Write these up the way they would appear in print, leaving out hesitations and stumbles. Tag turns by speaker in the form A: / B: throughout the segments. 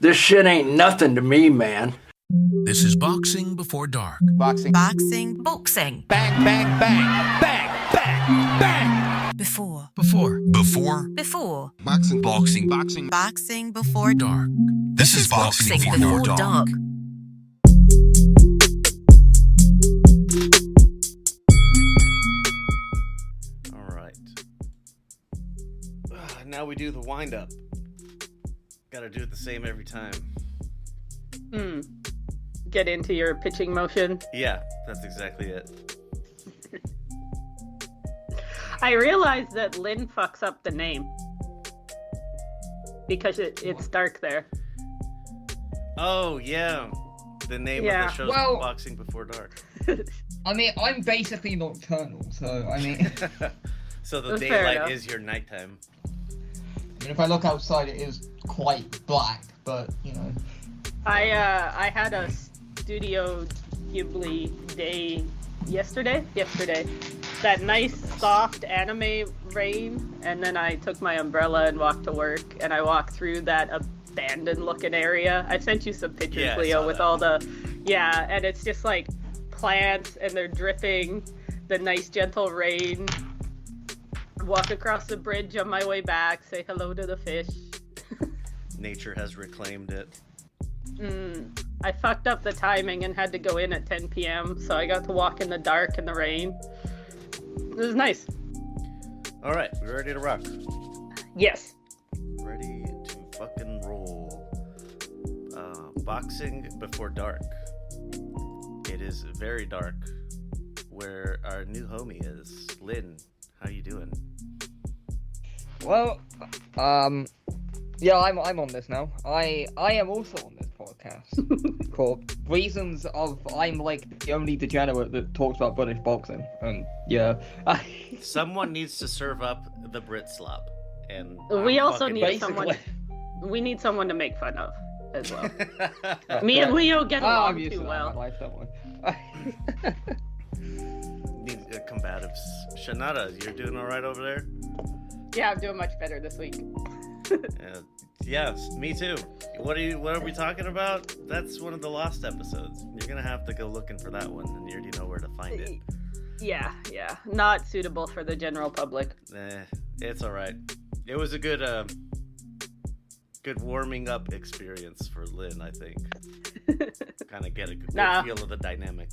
A: This shit ain't nothing to me, man.
B: This is Boxing Before Dark.
C: Boxing.
D: Boxing. Boxing.
C: Bang, bang, bang. Bang, bang, bang.
D: Before.
B: Boxing.
D: Boxing Before
B: Dark. This is Boxing Before Dark.
C: All right. Now we do the wind up. Gotta do it the same every time.
E: Get into your pitching motion.
C: Yeah, that's exactly it.
E: I realized that Lynn fucks up the name because it's dark there.
C: Oh, yeah. The name of the show's Boxing Before Dark.
F: I mean, I'm basically nocturnal, so I mean...
C: So the
E: That's
C: daylight is your nighttime.
F: I mean, if I look outside, it is quite black, but, you know...
E: I had a Studio Ghibli day yesterday. That nice, soft anime rain, and then I took my umbrella and walked to work, and I walked through that abandoned-looking area. I sent you some pictures, Leo, with all the... Yeah, and it's just like plants, and they're dripping, the nice, gentle rain. Walk across the bridge on my way back, say hello to the fish.
C: Nature has reclaimed it.
E: I fucked up the timing and had to go in at 10 p.m., so I got to walk in the dark and the rain. It was nice.
C: All right, we ready to rock?
E: Yes.
C: Ready to fucking roll. Boxing Before Dark. It is very dark where our new homie is. Lynn, how you doing?
F: Well, yeah, I'm on this now. I am also on this podcast for reasons of I'm like the only degenerate that talks about British boxing, and yeah.
C: Someone needs to serve up the Brit slop, and
E: we also need
F: basically
E: someone. We need someone to make fun of as well. Me and Leo get along too well.
F: Life, don't we?
C: Need combatives. Shanada, you're doing all right over there?
E: Yeah, I'm doing much better this week.
C: Yes, me too. What are we talking about? That's one of the lost episodes. You're gonna have to go looking for that one, and you already know where to find it.
E: Yeah. Not suitable for the general public.
C: It's all right. It was a good warming up experience for Lynn, I think. Kind of get a good feel of the dynamic.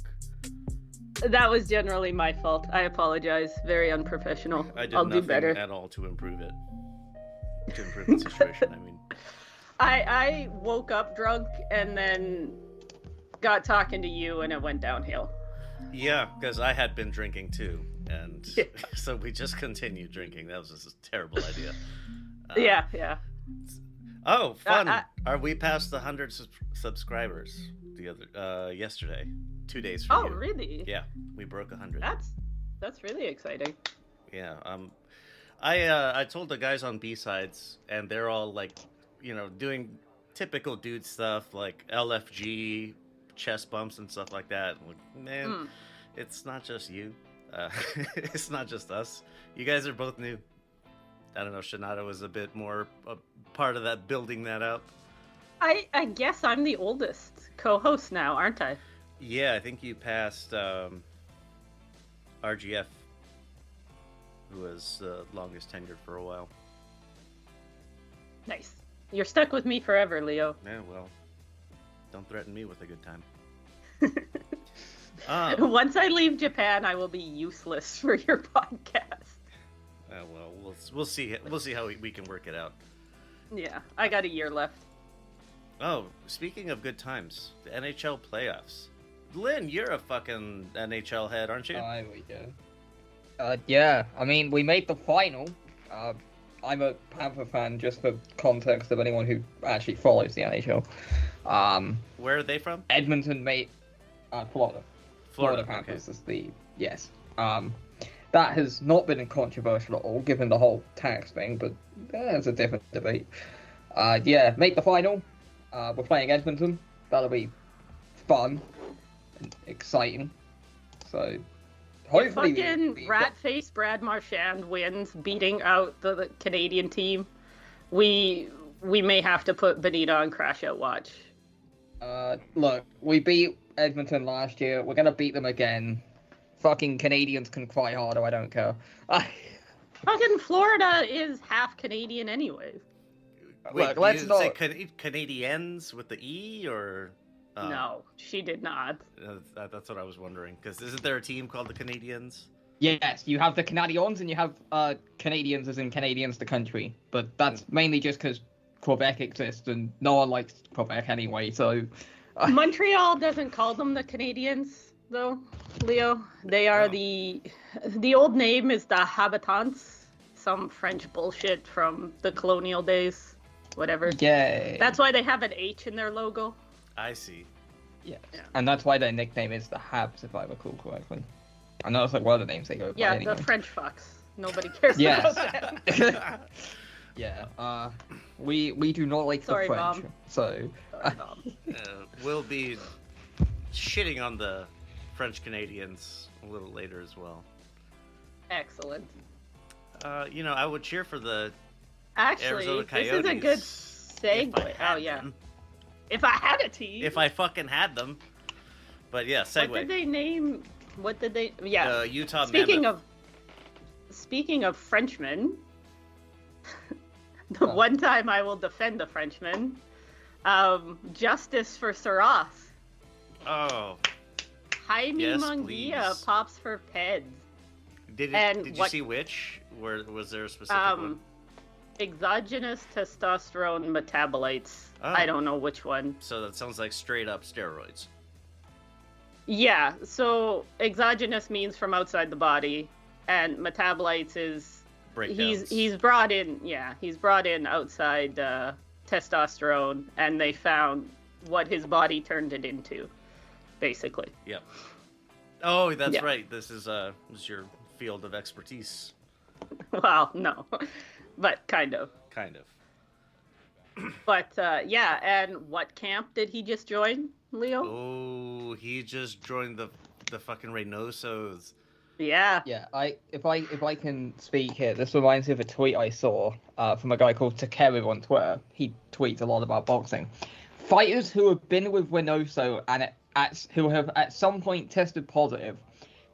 E: That was generally my fault. I apologize. Very unprofessional. I'll do better.
C: At all to improve it. To improve the situation, I mean.
E: I woke up drunk and then got talking to you and it went downhill.
C: Yeah, because I had been drinking too, and so we just continued drinking. That was just a terrible idea.
E: Yeah.
C: Oh, fun! Are we past the 100 subscribers yesterday? 2 days from you.
E: Oh, really?
C: Yeah, we broke 100.
E: That's really exciting.
C: Yeah. I told the guys on B-sides, and they're all like, doing typical dude stuff like LFG, chest bumps and stuff like that. Like, man, it's not just you. It's not just us. You guys are both new. I don't know. Shanada was a bit more a part of that, building that up.
E: I guess I'm the oldest co-host now, aren't I?
C: Yeah, I think you passed RGF, who was longest tenured for a while.
E: Nice. You're stuck with me forever, Leo.
C: Yeah, well, don't threaten me with a good time.
E: Once I leave Japan, I will be useless for your podcast.
C: Well, we'll see. We'll see how we can work it out.
E: Yeah, I got a year left.
C: Oh, speaking of good times, the NHL playoffs. Lynn, you're a fucking NHL head, aren't you?
F: Yeah. I mean, we made the final. I'm a Panther fan, just for context of anyone who actually follows the NHL.
C: Where are they from?
F: Edmonton made Florida. Florida Panthers is the that has not been controversial at all, given the whole tax thing, but that's a different debate. Make the final. We're playing Edmonton. That'll be fun and exciting. So hopefully,
E: fucking rat-faced Brad Marchand wins, beating out the Canadian team. We we may have to put Benita on Crash Out Watch.
F: Look, we beat Edmonton last year. We're gonna beat them again. Fucking Canadians can cry harder. I don't care.
E: Fucking Florida is half Canadian anyways.
C: Wait,
F: Look, let's
C: you
F: not.
C: say Canadians with the E or?
E: No, she did not.
C: That's what I was wondering. Because isn't there a team called the Canadians?
F: Yes, you have the Canadians and you have Canadians as in Canadians the country. But that's mainly just because Quebec exists and no one likes Quebec anyway. So
E: Montreal doesn't call them the Canadians, though, Leo. They are the old name is the Habitants, some French bullshit from the colonial days, whatever.
F: yay.
E: That's why they have an H in their logo.
C: I see.
F: Yes.
E: Yeah.
F: And that's why their nickname is the Habs, if I recall correctly. I know it's like one of the names they go by
E: Yeah,
F: anyway.
E: the French fucks. Nobody cares
F: Yes.
E: about them.
F: Yeah, we do not like
E: Sorry,
F: the French,
E: Mom.
F: so
E: Sorry, Mom.
C: We'll be shitting on the French Canadians a little later as well.
E: Excellent.
C: I would cheer for the
E: Actually,
C: Arizona
E: this is a good
C: Coyotes if I
E: segue.
C: had
E: Oh, yeah.
C: them.
E: If I had a team.
C: If I fucking had them. But yeah, segue.
E: What did they name? What did they? Yeah.
C: Utah
E: Speaking
C: Mammoth.
E: of Frenchmen, the one time I will defend the Frenchman, justice for Sarath.
C: Oh,
E: Jaime
C: Yes,
E: Munguia
C: please.
E: pops for Peds.
C: did
E: And
C: you
E: what-
C: see which? Where was there a specific one?
E: Exogenous testosterone metabolites.
C: Oh.
E: I don't know which one.
C: So that sounds like straight up steroids.
E: Yeah, so exogenous means from outside the body, and metabolites is
C: Breakdowns.
E: he's brought in outside testosterone, and they found what his body turned it into, basically.
C: Yep. Oh, that's
E: Yeah.
C: right. This is your field of expertise.
E: Well, no, but kind of.
C: Kind of.
E: But yeah, and what camp did he just join, Leo?
C: Oh, he just joined the fucking Reynosos.
E: Yeah.
F: yeah. If I can speak here, this reminds me of a tweet I saw from a guy called Takeru on Twitter. He tweets a lot about boxing. Fighters who have been with Reynoso and who have at some point tested positive: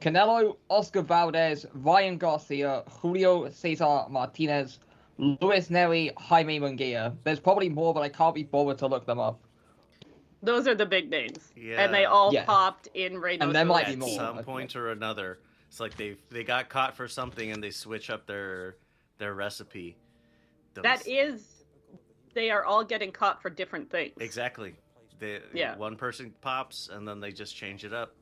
F: Canelo, Oscar Valdez, Ryan Garcia, Julio Cesar Martinez, Luis Neri, Jaime Munguia. There's probably more, but I can't be bothered to look them up.
E: Those are the big names.
C: Yeah.
E: And they all
F: Yeah.
E: popped in Reynoso.
F: And there might be
C: At
F: more.
C: some
F: okay.
C: point or another, it's like they got caught for something and they switch up their recipe.
E: That is, they are all getting caught for different things.
C: Exactly.
E: Yeah.
C: One person pops and then they just change it up.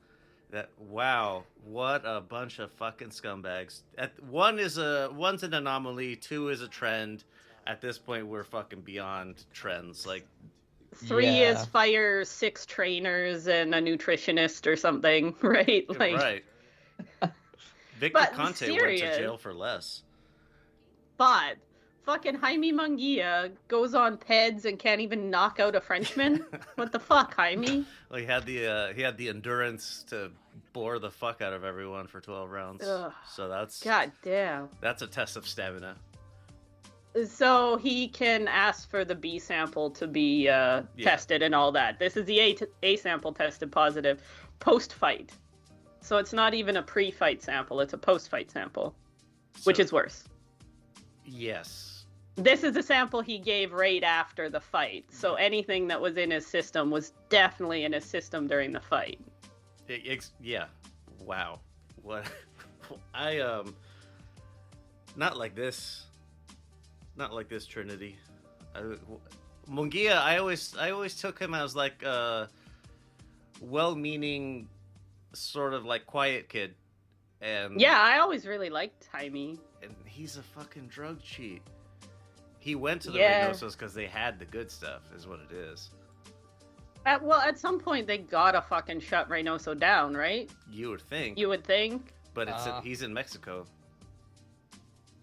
C: Wow, what a bunch of fucking scumbags. One's an anomaly, two is a trend. At this point, we're fucking beyond trends. Like,
E: 3
F: Yeah.
E: is fire 6 trainers and a nutritionist or something, right? Like,
C: right. Victor
E: But
C: Conte went
E: serious.
C: to jail for less.
E: But fucking Jaime Munguia goes on Peds and can't even knock out a Frenchman. What the fuck, Jaime?
C: Well, he had the endurance to bore the fuck out of everyone for 12 rounds.
E: Ugh.
C: So that's
E: God damn.
C: a test of stamina.
E: So he can ask for the B sample to be tested and all that. This is the A sample tested positive post-fight. So it's not even a pre-fight sample, it's a post-fight sample, which
C: So-
E: is worse.
C: Yes.
E: This is a sample he gave right after the fight. So anything that was in his system was definitely in his system during the fight.
C: Yeah. Wow. What? Not like this. Not like this, Trinity. Munguia, I always took him as like a well-meaning, sort of like quiet kid, and
E: Yeah, I always really liked Jaime.
C: and he's a fucking drug cheat. He went to the
E: Yeah.
C: Reynosos because they had the good stuff, is what it is.
E: At some point they gotta fucking shut Reynoso down, right?
C: You would think,
E: You would think.
C: but
F: Uh.
C: he's in Mexico.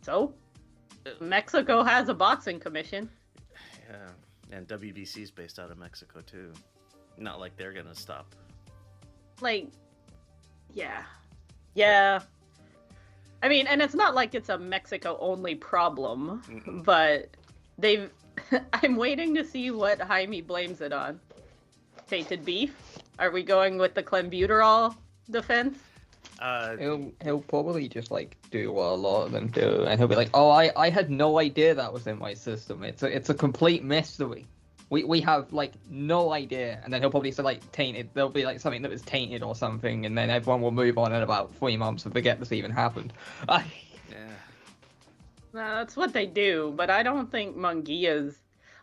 E: So? Mexico has a boxing commission.
C: Yeah, and WBC's based out of Mexico too. Not like they're gonna stop.
E: Like, yeah. Yeah. I mean, and it's not like it's a Mexico only problem,
C: Mm-mm.
E: but I'm waiting to see what Jaime blames it on. Tainted beef? Are we going with the clenbuterol defense?
F: He'll probably just like do what a lot of them do, and he'll be like, "Oh, I had no idea that was in my system. It's a complete mystery. We have like no idea." And then he'll probably say like tainted. There'll be like something that was tainted or something, and then everyone will move on in about 3 months and forget this even happened.
C: Yeah.
E: That's what they do, but I don't think Munguia's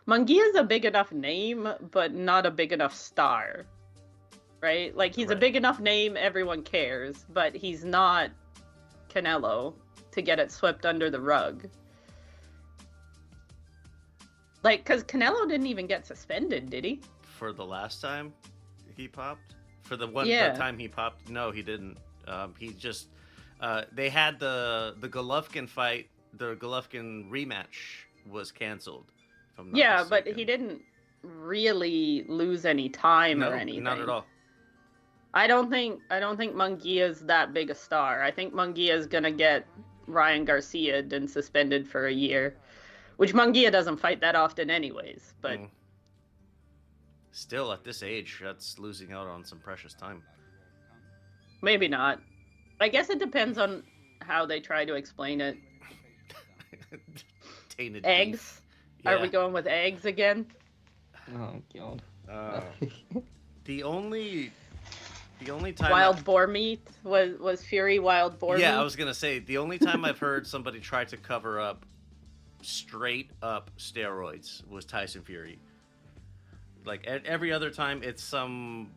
E: a big enough name, but not a big enough star. Right? Like, he's a big enough name, everyone cares, but he's not Canelo to get it swept under the rug. Like, because Canelo didn't even get suspended, did he?
C: For the last time he popped? For the time he popped? No, he didn't. He just... they had the Golovkin fight, the Golovkin rematch was canceled. If I'm not mistaken.
E: But he didn't really lose any time or anything.
C: Not at all.
E: I don't think Munguia's that big a star. I think Munguia's gonna get Ryan Garcia'd and suspended for a year, which Munguia doesn't fight that often anyways. But
C: still, at this age, that's losing out on some precious time.
E: Maybe not. I guess it depends on how they try to explain it.
C: Tainted
E: eggs?
C: Yeah.
E: Are we going with eggs again?
F: Oh god.
C: The only time
E: wild boar meat was Fury wild boar meat.
C: Yeah, I was gonna say the only time I've heard somebody try to cover up straight up steroids was Tyson Fury. Like every other time, it's some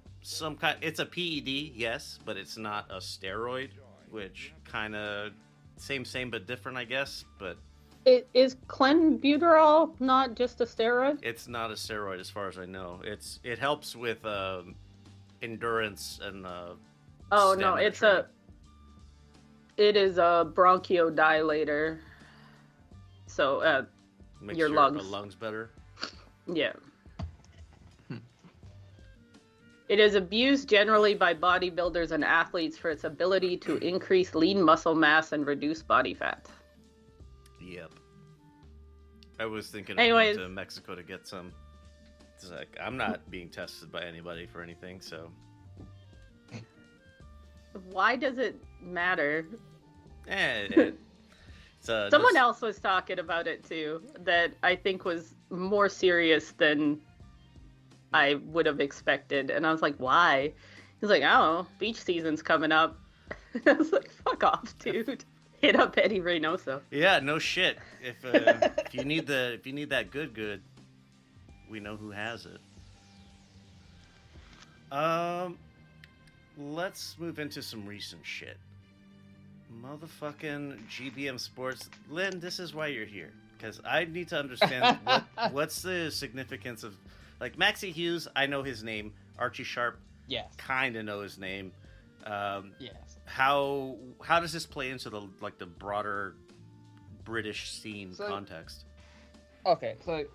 C: kind. It's a PED, yes, but it's not a steroid, which kind of same but different, I guess. But
E: is clenbuterol not just a steroid?
C: It's not a steroid, as far as I know. It helps with endurance and
E: oh no, it is a bronchodilator, so
C: makes
E: your lungs
C: better.
E: Yeah. It is abused generally by bodybuilders and athletes for its ability to increase lean muscle mass and reduce body fat.
C: Yep. I was thinking of
E: Anyways,
C: going to Mexico to get some. It's like, I'm not being tested by anybody for anything, so.
E: Why does it matter?
C: Someone
E: else was talking about it too, that I think was more serious than I would have expected. And I was like, why? He's like, I don't know, beach season's coming up. I was like, fuck off, dude. Hit up Eddie Reynoso.
C: Yeah, no shit. If you need that good, we know who has it. Let's move into some recent shit. Motherfucking GBM Sports. Lynn, this is why you're here. Because I need to understand what's the significance of... Like, Maxie Hughes, I know his name. Archie Sharp,
F: yes,
C: kind of know his name.
F: Yes.
C: How does this play into the broader British scene context?
F: Okay, so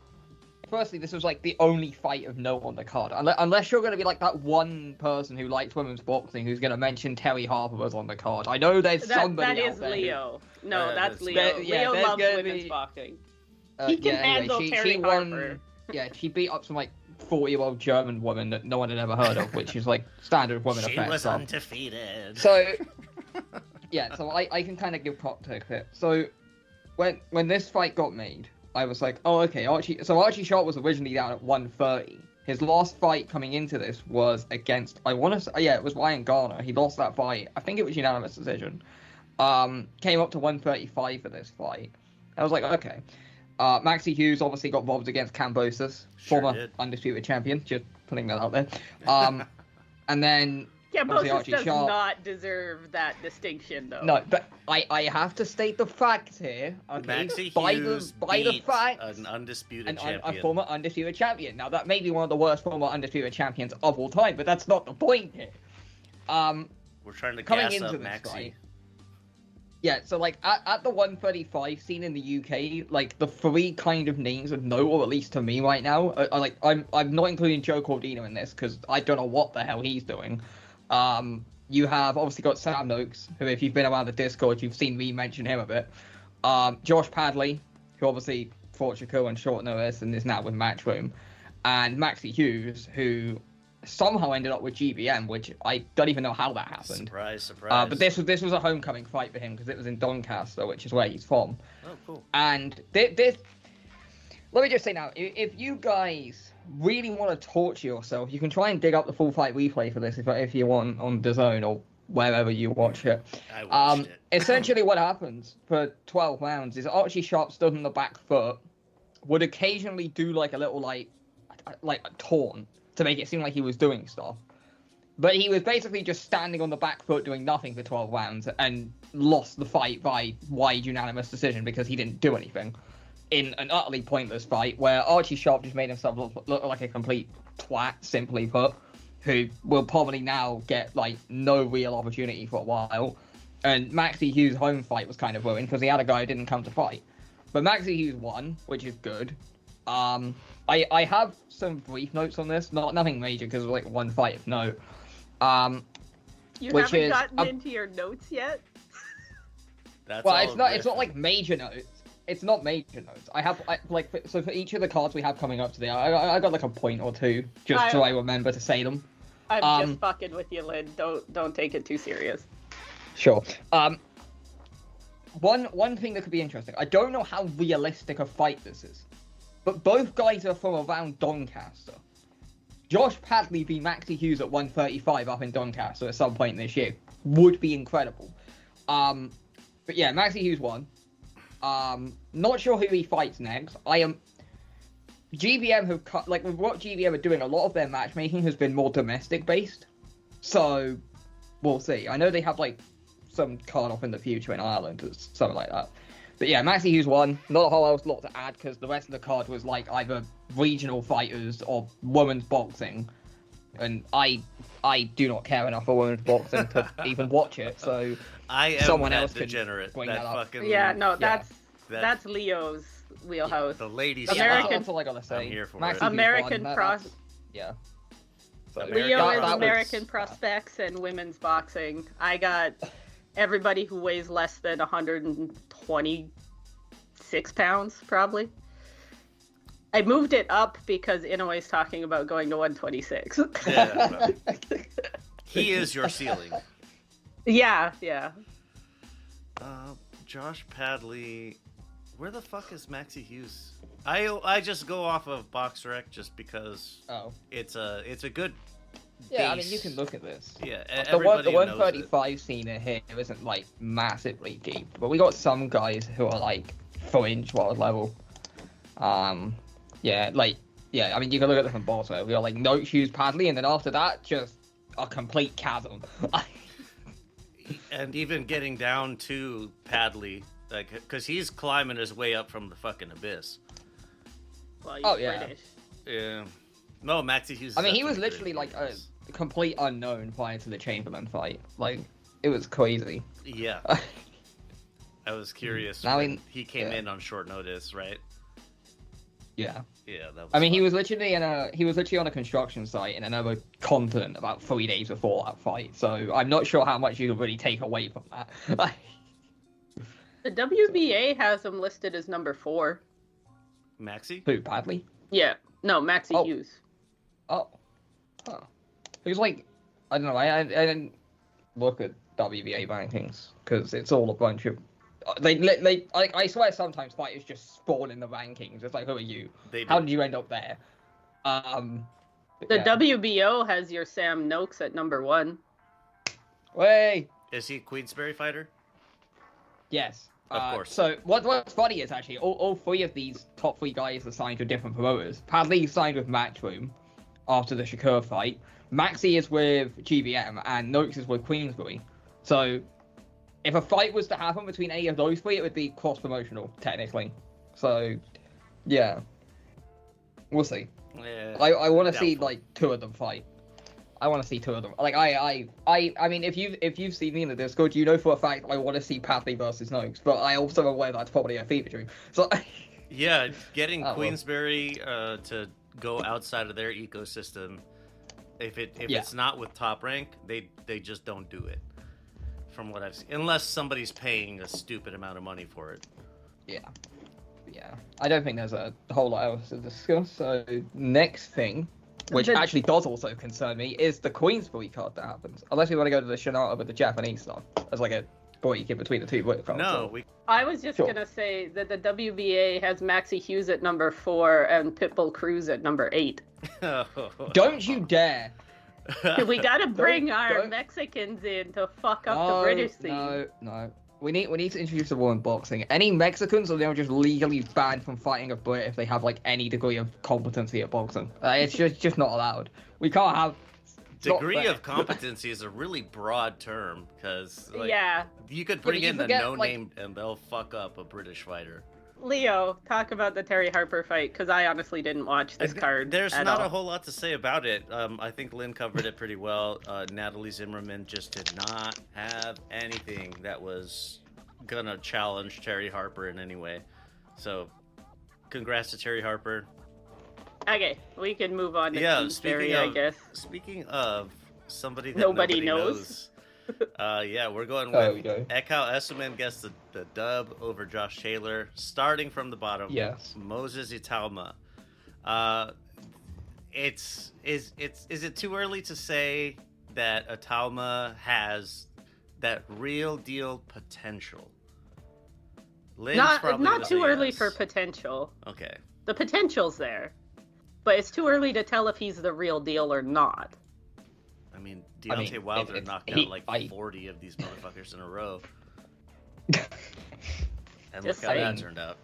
F: firstly, this was like the only fight of note on the card. Unless you're going to be like that one person who likes women's boxing who's going to mention Terry Harper was on the card. I know there's somebody
E: that
F: out
E: is
F: there.
E: Leo. No, that's Leo.
F: Leo
E: loves women's boxing. He can handle Terry Harper.
F: Yeah, she beat up some like 40-year-old German woman that no one had ever heard of, which is like standard women
C: She
F: affairs
C: was
F: stuff.
C: undefeated.
F: So, yeah, so I can kind of give context here. So, when this fight got made, I was like, oh, okay, Archie Sharp was originally down at 130. His last fight coming into this was against, I want to say, yeah, it was Ryan Garner. He lost that fight. I think it was unanimous decision. Came up to 135 for this fight. I was like, okay. Maxie Hughes obviously got robbed against Kambosos, former undisputed champion. Just putting that out there. And then
E: Kambosos does not deserve that distinction, though.
F: No, but I have to state the fact here. Okay,
C: Maxie
F: by
C: Hughes
F: the fact,
C: an undisputed champion.
F: A former undisputed champion. Now that may be one of the worst former undisputed champions of all time, but that's not the point here.
C: We're trying to gas up Maxie.
F: Fight, yeah, so like at the 135 scene in the UK, like the three kind of names of note, or at least to me right now, are like I'm not including Joe Cordino in this because I don't know what the hell he's doing. You have obviously got Sam Noakes, who if you've been around the Discord, you've seen me mention him a bit. Josh Padley, who obviously fought Shakur on short notice and is now with Matchroom, and Maxie Hughes, who somehow ended up with GBM, which I don't even know how that happened.
C: Surprise.
F: But this was a homecoming fight for him because it was in Doncaster, which is where he's from.
C: Oh, cool.
F: And this, let me just say now, if you guys really want to torture yourself, you can try and dig up the full fight replay for this if you want on DAZN or wherever you watch it.
C: I watched it.
F: Essentially what happens for 12 rounds is Archie Sharp stood on the back foot, would occasionally do like a little like a taunt to make it seem like he was doing stuff. But he was basically just standing on the back foot doing nothing for 12 rounds and lost the fight by wide unanimous decision because he didn't do anything in an utterly pointless fight where Archie Sharp just made himself look like a complete twat, simply put, who will probably now get like no real opportunity for a while. And Maxie Hughes' home fight was kind of ruined because he had a guy who didn't come to fight. But Maxie Hughes won, which is good. I have some brief notes on this, nothing major because it was like one fight of note.
E: You
F: which
E: haven't
F: is
E: gotten into your notes yet?
F: It's not like major notes. It's not major notes. I have so for each of the cards we have coming up today, I got like a point or two just so I remember to say them.
E: I'm just fucking with you, Lynn. Don't take it too serious.
F: Sure. One thing that could be interesting. I don't know how realistic a fight this is, but both guys are from around Doncaster. Josh Padley v Maxie Hughes at 135 up in Doncaster at some point this year would be incredible. But yeah, Maxie Hughes won. Not sure who he fights next. GBM have cut, like, with what GBM are doing, a lot of their matchmaking has been more domestic based. So, we'll see. I know they have, like, some card off in the future in Ireland or something like that. But yeah, Maxie Hughes won. Not a whole lot to add because the rest of the card was, like, either regional fighters or women's boxing. And I do not care enough for women's boxing to even watch it, so
C: I am
F: someone
C: that
F: else
C: degenerate.
F: could bring
C: that
F: that up.
C: fucking
E: Yeah, no, that's Leo's wheelhouse.
C: the ladies.
E: American-
F: That's all I gotta say.
C: I'm here for
F: Maxie
C: it.
F: Hughes
E: American
F: won,
E: pros.
F: Yeah. So,
E: Leo is
F: that was-
E: American prospects and women's boxing. I got everybody who weighs less than 126 pounds, probably. I moved it up because Inoue's talking about going to 126.
C: Yeah, he is your ceiling.
E: Yeah.
C: Josh Padley, where the fuck is Maxie Hughes? I just go off of BoxRec just because it's a good.
F: Yeah,
C: base.
F: I mean you can look at this.
C: Yeah,
F: The
C: everybody knows
F: 135 scene in here isn't like massively deep, but we got some guys who are like 4-inch world level. I mean you can look at the from bottom. We got like Note Hughes Padley, and then after that just a complete chasm.
C: And even getting down to Padley, like, because he's climbing his way up from the fucking abyss.
E: Well,
F: Oh,
E: he's
F: yeah.
E: British.
C: Yeah. No, Maxie Hughes.
F: I mean,
C: is
F: he was
C: definitely
F: literally like a
C: British.
F: complete unknown prior to the Chamberlain fight. Like, it was crazy.
C: Yeah. I was curious.
F: Now
C: when he came
F: yeah.
C: in on short notice, right?
F: Yeah.
C: Yeah, that was.
F: I mean, he
C: fun.
F: was literally on a construction site in another continent about 3 days before that fight. So I'm not sure how much you can really take away from that.
E: The WBA has him listed as number 4.
C: Maxie.
F: Who, Padley?
E: Yeah. No, Maxie
F: Oh.
E: Hughes.
F: Oh. Huh. It was like, I don't know, I didn't look at WBA rankings because it's all a bunch of. I swear sometimes fighters just spawn in the rankings. It's like, who are you? How did you end up there?
E: The
F: yeah.
E: WBO has your Sam Noakes at number 1.
F: Way.
C: Is he a Queensberry fighter?
F: Yes.
C: Of course.
F: So what's funny is actually all 3 of these top 3 guys are signed to different promoters. Padley signed with Matchroom after the Shakur fight. Maxie is with GBM and Noakes is with Queensberry. So if a fight was to happen between any of those 3, it would be cross-promotional, technically. So, yeah. We'll see.
C: Yeah,
F: I want to see,
C: doubtful.
F: like, 2 of them fight. I want to see 2 of them. Like, I mean, if you've seen me in the Discord, you know for a fact I want to see Padley versus Noakes, but I also am aware that's probably a fever dream. So,
C: Yeah, getting
F: well.
C: Queensberry to go outside of their ecosystem, if it's not with Top Rank, they just don't do it. From what I've seen, unless somebody's paying a stupid amount of money for it.
F: yeah. yeah, I don't think there's a whole lot else to discuss. So next thing, which actually does also concern me, is the Queen's boycott that happens. Unless we want to go to the Shinata with the Japanese stuff as like a boycott between the two boycotts.
C: No,
E: I was just gonna say that the WBA has Maxie Hughes at number 4 and Pitbull Cruz at number 8.
F: Don't you dare!
E: We gotta bring our
F: don't-
E: Mexicans in to fuck up the British scene.
F: No. We need to introduce the rule in boxing. Any Mexicans are now just legally banned from fighting a Brit if they have like any degree of competency at boxing. It's just not allowed. We can't have
C: degree of competency is a really broad term because
E: Yeah.
C: you could bring
F: you
C: in the
F: forget,
C: no-name and they'll fuck up a British fighter.
E: Leo, talk about the Terry Harper fight, because I honestly didn't watch this card.
C: There's
E: at
C: not
E: all.
C: a whole lot to say about it. I think Lynn covered it pretty well. Natalie Zimmerman just did not have anything that was gonna challenge Terry Harper in any way. So, congrats to Terry Harper.
E: Okay, we can move on to
C: Yeah,
E: Kingsbury, I guess.
C: Speaking of somebody that
E: Nobody
C: nobody
E: knows.
C: yeah, we're going
F: There
C: with
F: we go.
C: Ekau Esselman gets the dub over Josh Taylor. Starting from the bottom,
F: Yes.
C: Moses Italma. Is it too early to say that Italma has that real deal potential? Lynn's probably
E: Not
C: gonna
E: too
C: say
E: early
C: yes.
E: for potential.
C: Okay.
E: The potential's there, but it's too early to tell if he's the real deal or not.
C: I mean, Deontay Wilder knocked out like 40 of these motherfuckers in a row. And
E: Just
C: look how that
E: saying.
C: turned out.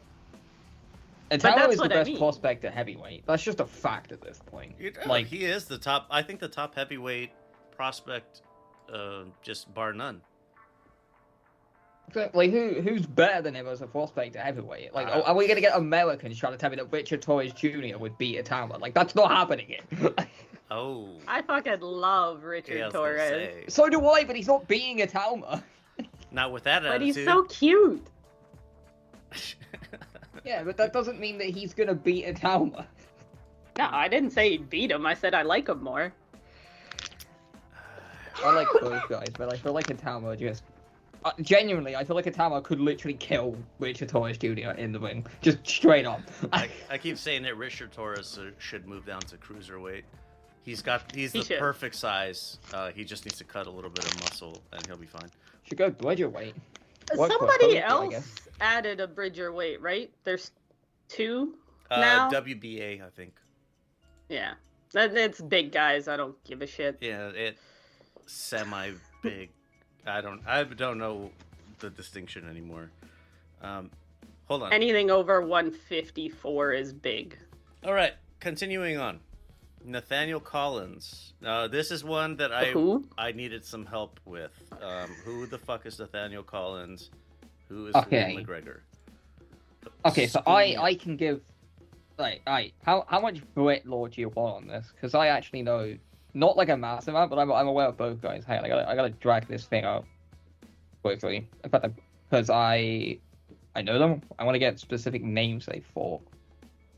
F: Italo
E: that's
F: is the
E: what I
F: best
E: mean.
F: prospect at heavyweight. That's just a fact at this point. Like,
C: He is the top. I think the top heavyweight prospect, just bar none.
F: who's better than him as a prospect at heavyweight? Like, are we gonna get Americans trying to tell me that Richard Torres Jr. would beat Italo? Like, that's not happening.
C: Oh.
E: I fucking love Richard
C: Yeah, I was gonna
E: Torres,
C: say.
F: So do I, but he's not beating Italo.
C: Not with that
E: but
C: attitude.
E: he's so cute.
F: Yeah, but that doesn't mean that he's gonna beat Italo.
E: No, I didn't say he beat him. I said I like him more.
F: I like both guys, but I feel like Italo just... genuinely, I feel like Italo could literally kill Richard Torres Jr. in the ring. Just straight up.
C: I keep saying that Richard Torres should move down to cruiserweight. He's the
E: should.
C: perfect size. He just needs to cut a little bit of muscle, and he'll be fine.
F: Should go Bridgerweight. Work for
E: Somebody
F: Kofi, I
E: else
F: guess.
E: added a bridger weight, right? There's 2 now.
C: WBA, I think.
E: Yeah, it's big guys. I don't give a shit.
C: Yeah, it semi big. I don't know the distinction anymore. Hold on.
E: Anything over 154 is big.
C: All right, continuing on. Nathaniel Collins. This is one that
E: Who?
C: I needed some help with. Who the fuck is Nathaniel Collins? Who is
F: Okay.
C: Lee McGregor?
F: Okay, so I can give... Like, how much Brit lore do you want on this? Because I actually know, not like a massive amount, but I'm aware of both guys. Hey, I gotta drag this thing out quickly. In fact, because I know them. I want to get specific names they fought.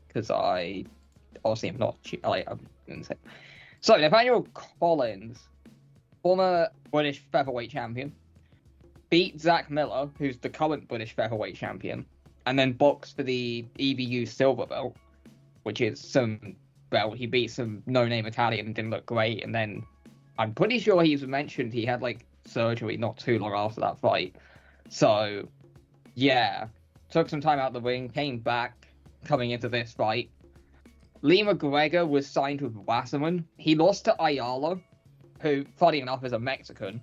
F: Because I obviously am not... I'm insane. So, Nathaniel Collins, former British featherweight champion, beat Zach Miller, who's the current British featherweight champion, and then boxed for the EBU silver belt, which is some belt. He beat some no-name Italian and didn't look great, and then I'm pretty sure he was mentioned he had like surgery not too long after that fight. So, yeah, took some time out of the ring, came back coming into this fight. Lee McGregor was signed with Wasserman. He lost to Ayala, who, funny enough, is a Mexican,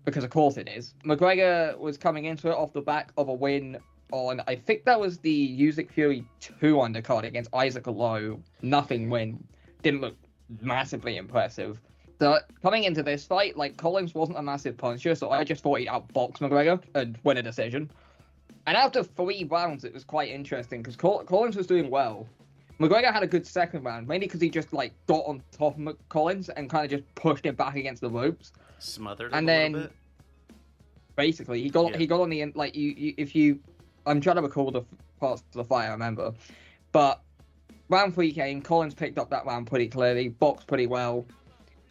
F: because of course it is. McGregor was coming into it off the back of a win on, I think that was the Usyk Fury 2 undercard against Isaac Lowe. Nothing win. Didn't look massively impressive. So, coming into this fight, like, Collins wasn't a massive puncher, so I just thought he'd outbox McGregor and win a decision. And after 3 rounds, it was quite interesting, because Collins was doing well. McGregor had a good second round, mainly because he just, like, got on top of Collins and kind of just pushed him back against the ropes.
C: Smothered him
F: And
C: a
F: then,
C: little bit.
F: basically, he got on the end, like, if you... I'm trying to recall the parts of the fight, I remember. But round 3 came, Collins picked up that round pretty clearly, boxed pretty well.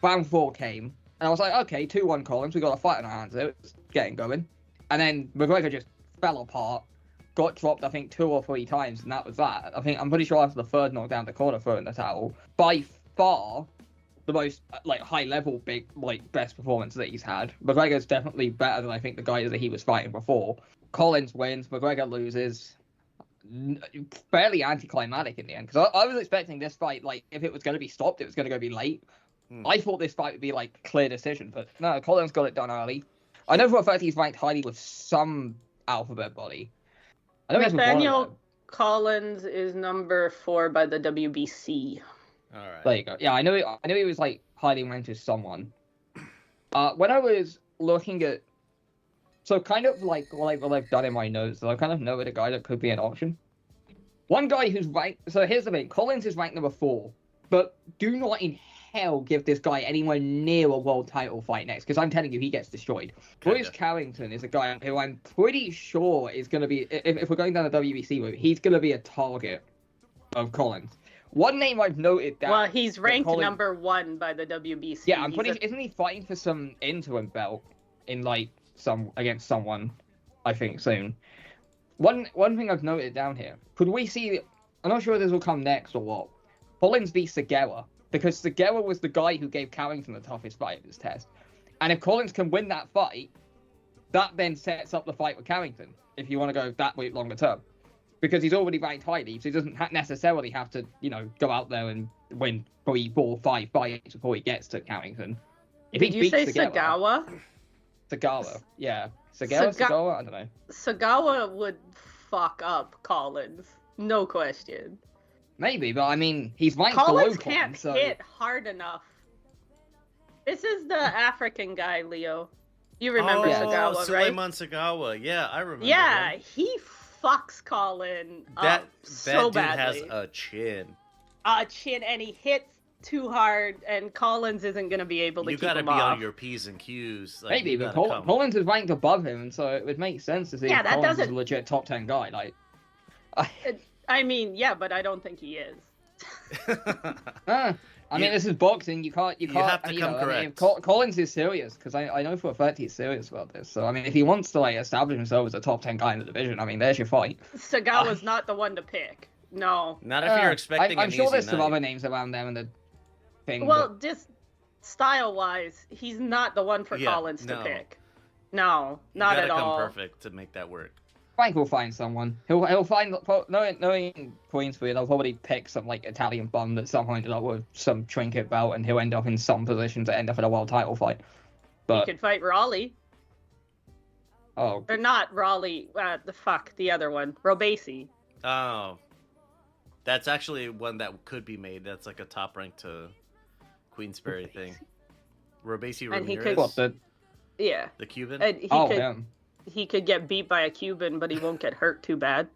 F: Round 4 came, and I was like, okay, 2-1 Collins, we got a fight on our hands there, it's getting going. And then McGregor just fell apart, got dropped, I think, 2 or 3 times, and that was that. I'm pretty sure after the third knockdown, the corner threw in the towel. By far, the most high level best performance that he's had. McGregor's definitely better than I think the guy that he was fighting before. Collins wins, McGregor loses. Fairly anticlimactic in the end, because I was expecting this fight, if it was going to be stopped, it was going to be late. I thought this fight would be clear decision, but no, Collins got it done early. I know for a fact he's ranked highly with some alphabet body. I know
E: Nathaniel Collins is number 4 by the WBC.
C: All right.
F: There you go. Yeah, I know he was highly ranked with someone. When I was looking at, so kind of what I've done in my notes, I kind of know a guy that could be an option. One guy who's ranked. So here's the thing: Collins is ranked number 4, but do not in hell give this guy anywhere near a world title fight next, because I'm telling you, he gets destroyed. Bruce Carrington is a guy who I'm pretty sure is going to be, if we're going down the WBC route, he's going to be a target of Collins. One name I've noted down.
E: Well, he's ranked number 1 by the WBC.
F: Yeah, I'm pretty. Isn't he fighting for some interim belt in against someone? I think soon. One thing I've noted down here. Could we see? I'm not sure if this will come next or what. Collins v Segura, because Segura was the guy who gave Carrington the toughest fight of his test, and if Collins can win that fight, that then sets up the fight with Carrington. If you want to go that way longer term. Because he's already ranked highly, so he doesn't necessarily have to, go out there and win 3, 4, 5 fights before he gets to Carrington. If
E: Did you say Sagawa?
F: Sagawa, yeah. Sagawa? I don't know.
E: Sagawa would fuck up Collins, no question.
F: Maybe, but I mean, he's ranked below
E: Collins can't hit hard enough. This is the African guy, Leo. You remember Sagawa, right?
C: Suleiman Sagawa. Yeah, I remember.
E: Yeah,
C: him.
E: he fucks Colin up so badly.
C: That dude has a chin.
E: And he hits too hard, and Collins isn't going to be able to keep him off. You
C: gotta be on your P's and Q's.
F: Maybe, but Collins is ranked above him, so it would make sense to see if Collins is a legit top 10 guy.
E: I mean, yeah, but I don't think he is.
F: I mean, this is boxing. You can't.
C: You have to come correct.
F: Collins is serious, because I know for a fact he's serious about this. So I mean, if he wants to establish himself as a top 10 guy in the division, I mean, there's your fight.
E: Sagawa's not the one to pick. No.
C: Not if you're expecting.
F: I'm sure there's some other names around there in the thing.
E: Well, just style-wise, he's not the one for Collins to pick. No, not at all.
C: Come perfect to make that work.
F: Frank will find someone. He'll find, knowing Queensfield, he'll probably pick some Italian bum that somehow ended up with some trinket belt, and he'll end up in some position to end up in a world title fight. But
E: he could fight Raleigh.
F: Oh.
E: Or not Raleigh. The other one, Robesi.
C: Oh, that's actually one that could be made. That's a top rank to Queensberry thing. Robesi Ramirez.
E: The
C: Cuban.
E: And
F: him.
E: He could get beat by a Cuban, but he won't get hurt too bad.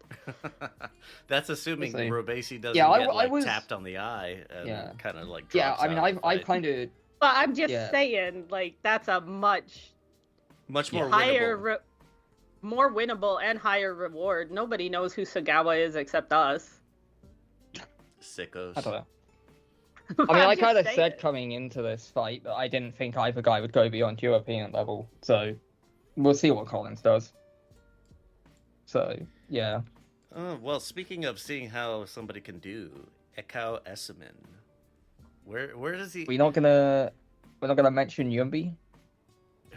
C: That's assuming Robesi doesn't get tapped on the eye and kind of drops
F: Yeah, I mean, I kind of...
E: But I'm just saying, that's a much
C: more
E: higher,
C: winnable.
E: More winnable and higher reward. Nobody knows who Sagawa is except us.
C: Sickos.
F: I don't know. I mean, I kind of said coming into this fight that I didn't think either guy would go beyond European level, so... We'll see what Collins does. So, yeah.
C: Well, speaking of seeing how somebody can do, Ekao Esseman. Where does he...
F: We're not gonna mention Yumbi?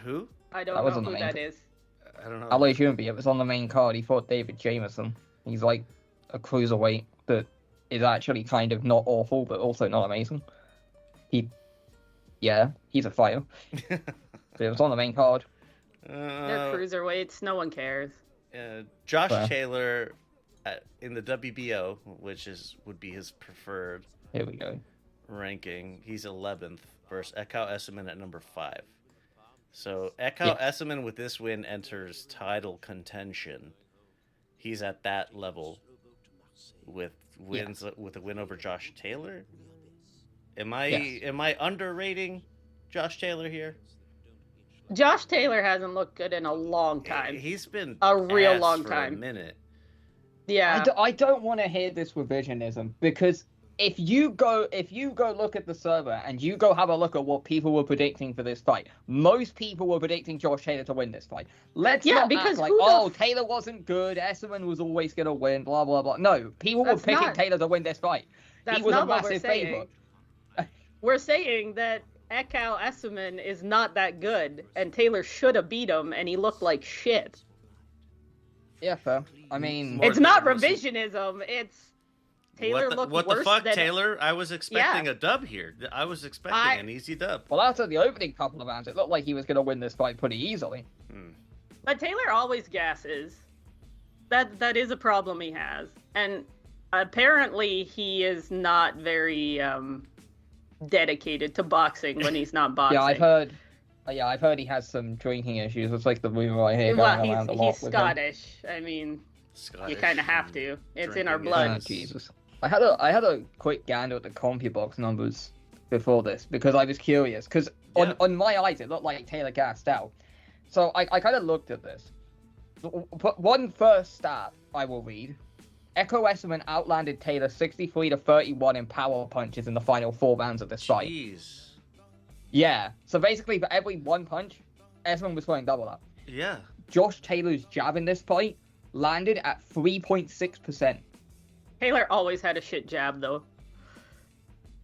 C: Who?
E: I don't know who that is.
C: I don't know.
F: Alois Yumbi, it was on the main card. He fought David Jameson. He's a cruiserweight that is actually kind of not awful, but also not amazing. He's a fighter. But it was on the main card.
E: They're cruiserweights. No one cares.
C: Josh Taylor in the WBO, which would be his preferred.
F: Here we go.
C: Ranking. He's 11th versus Ekao Esseman at number 5. So Ekao Esseman with this win enters title contention. He's at that level with wins with a win over Josh Taylor. Am I underrating Josh Taylor here?
E: Josh Taylor hasn't looked good in a long time.
C: He's been
E: a real long
C: for
E: time.
C: A minute.
E: Yeah.
F: I don't want to hear this revisionism, because if you go look at the server and you go have a look at what people were predicting for this fight, most people were predicting Josh Taylor to win this fight. Let's not act like, Taylor wasn't good, Esserman was always gonna win, blah blah blah. No, people were picking Taylor to win this fight. He was a massive favorite.
E: We're saying that Ekal Esserman is not that good, and Taylor should have beat him, and he looked like shit.
F: Yeah, fair. I mean,
E: it's not revisionism. It's Taylor looked worse.
C: What the fuck,
E: than...
C: Taylor? I was expecting a dub here. I was expecting an easy dub.
F: Well, after the opening couple of rounds, it looked like he was going to win this fight pretty easily.
E: But Taylor always gasses. That is a problem he has, and apparently he is not very dedicated to boxing when he's not boxing.
F: I've heard he has some drinking issues. It's like the rumor I hear going around a lot.
E: He's Scottish. I mean, you kind of have to. It's in our blood.
F: Oh, Jesus. I had a quick gander at the CompuBox numbers before this because I was curious. Because on my eyes, it looked like Taylor gassed out. So I kind of looked at this. One first stat I will read. Echo Esserman outlanded Taylor 63-31 in power punches in the final 4 rounds of this fight.
C: Jeez.
F: Yeah. So basically, for every 1 punch, Esserman was throwing double up.
C: Yeah.
F: Josh Taylor's jab in this fight landed at 3.6%.
E: Taylor always had a shit jab, though.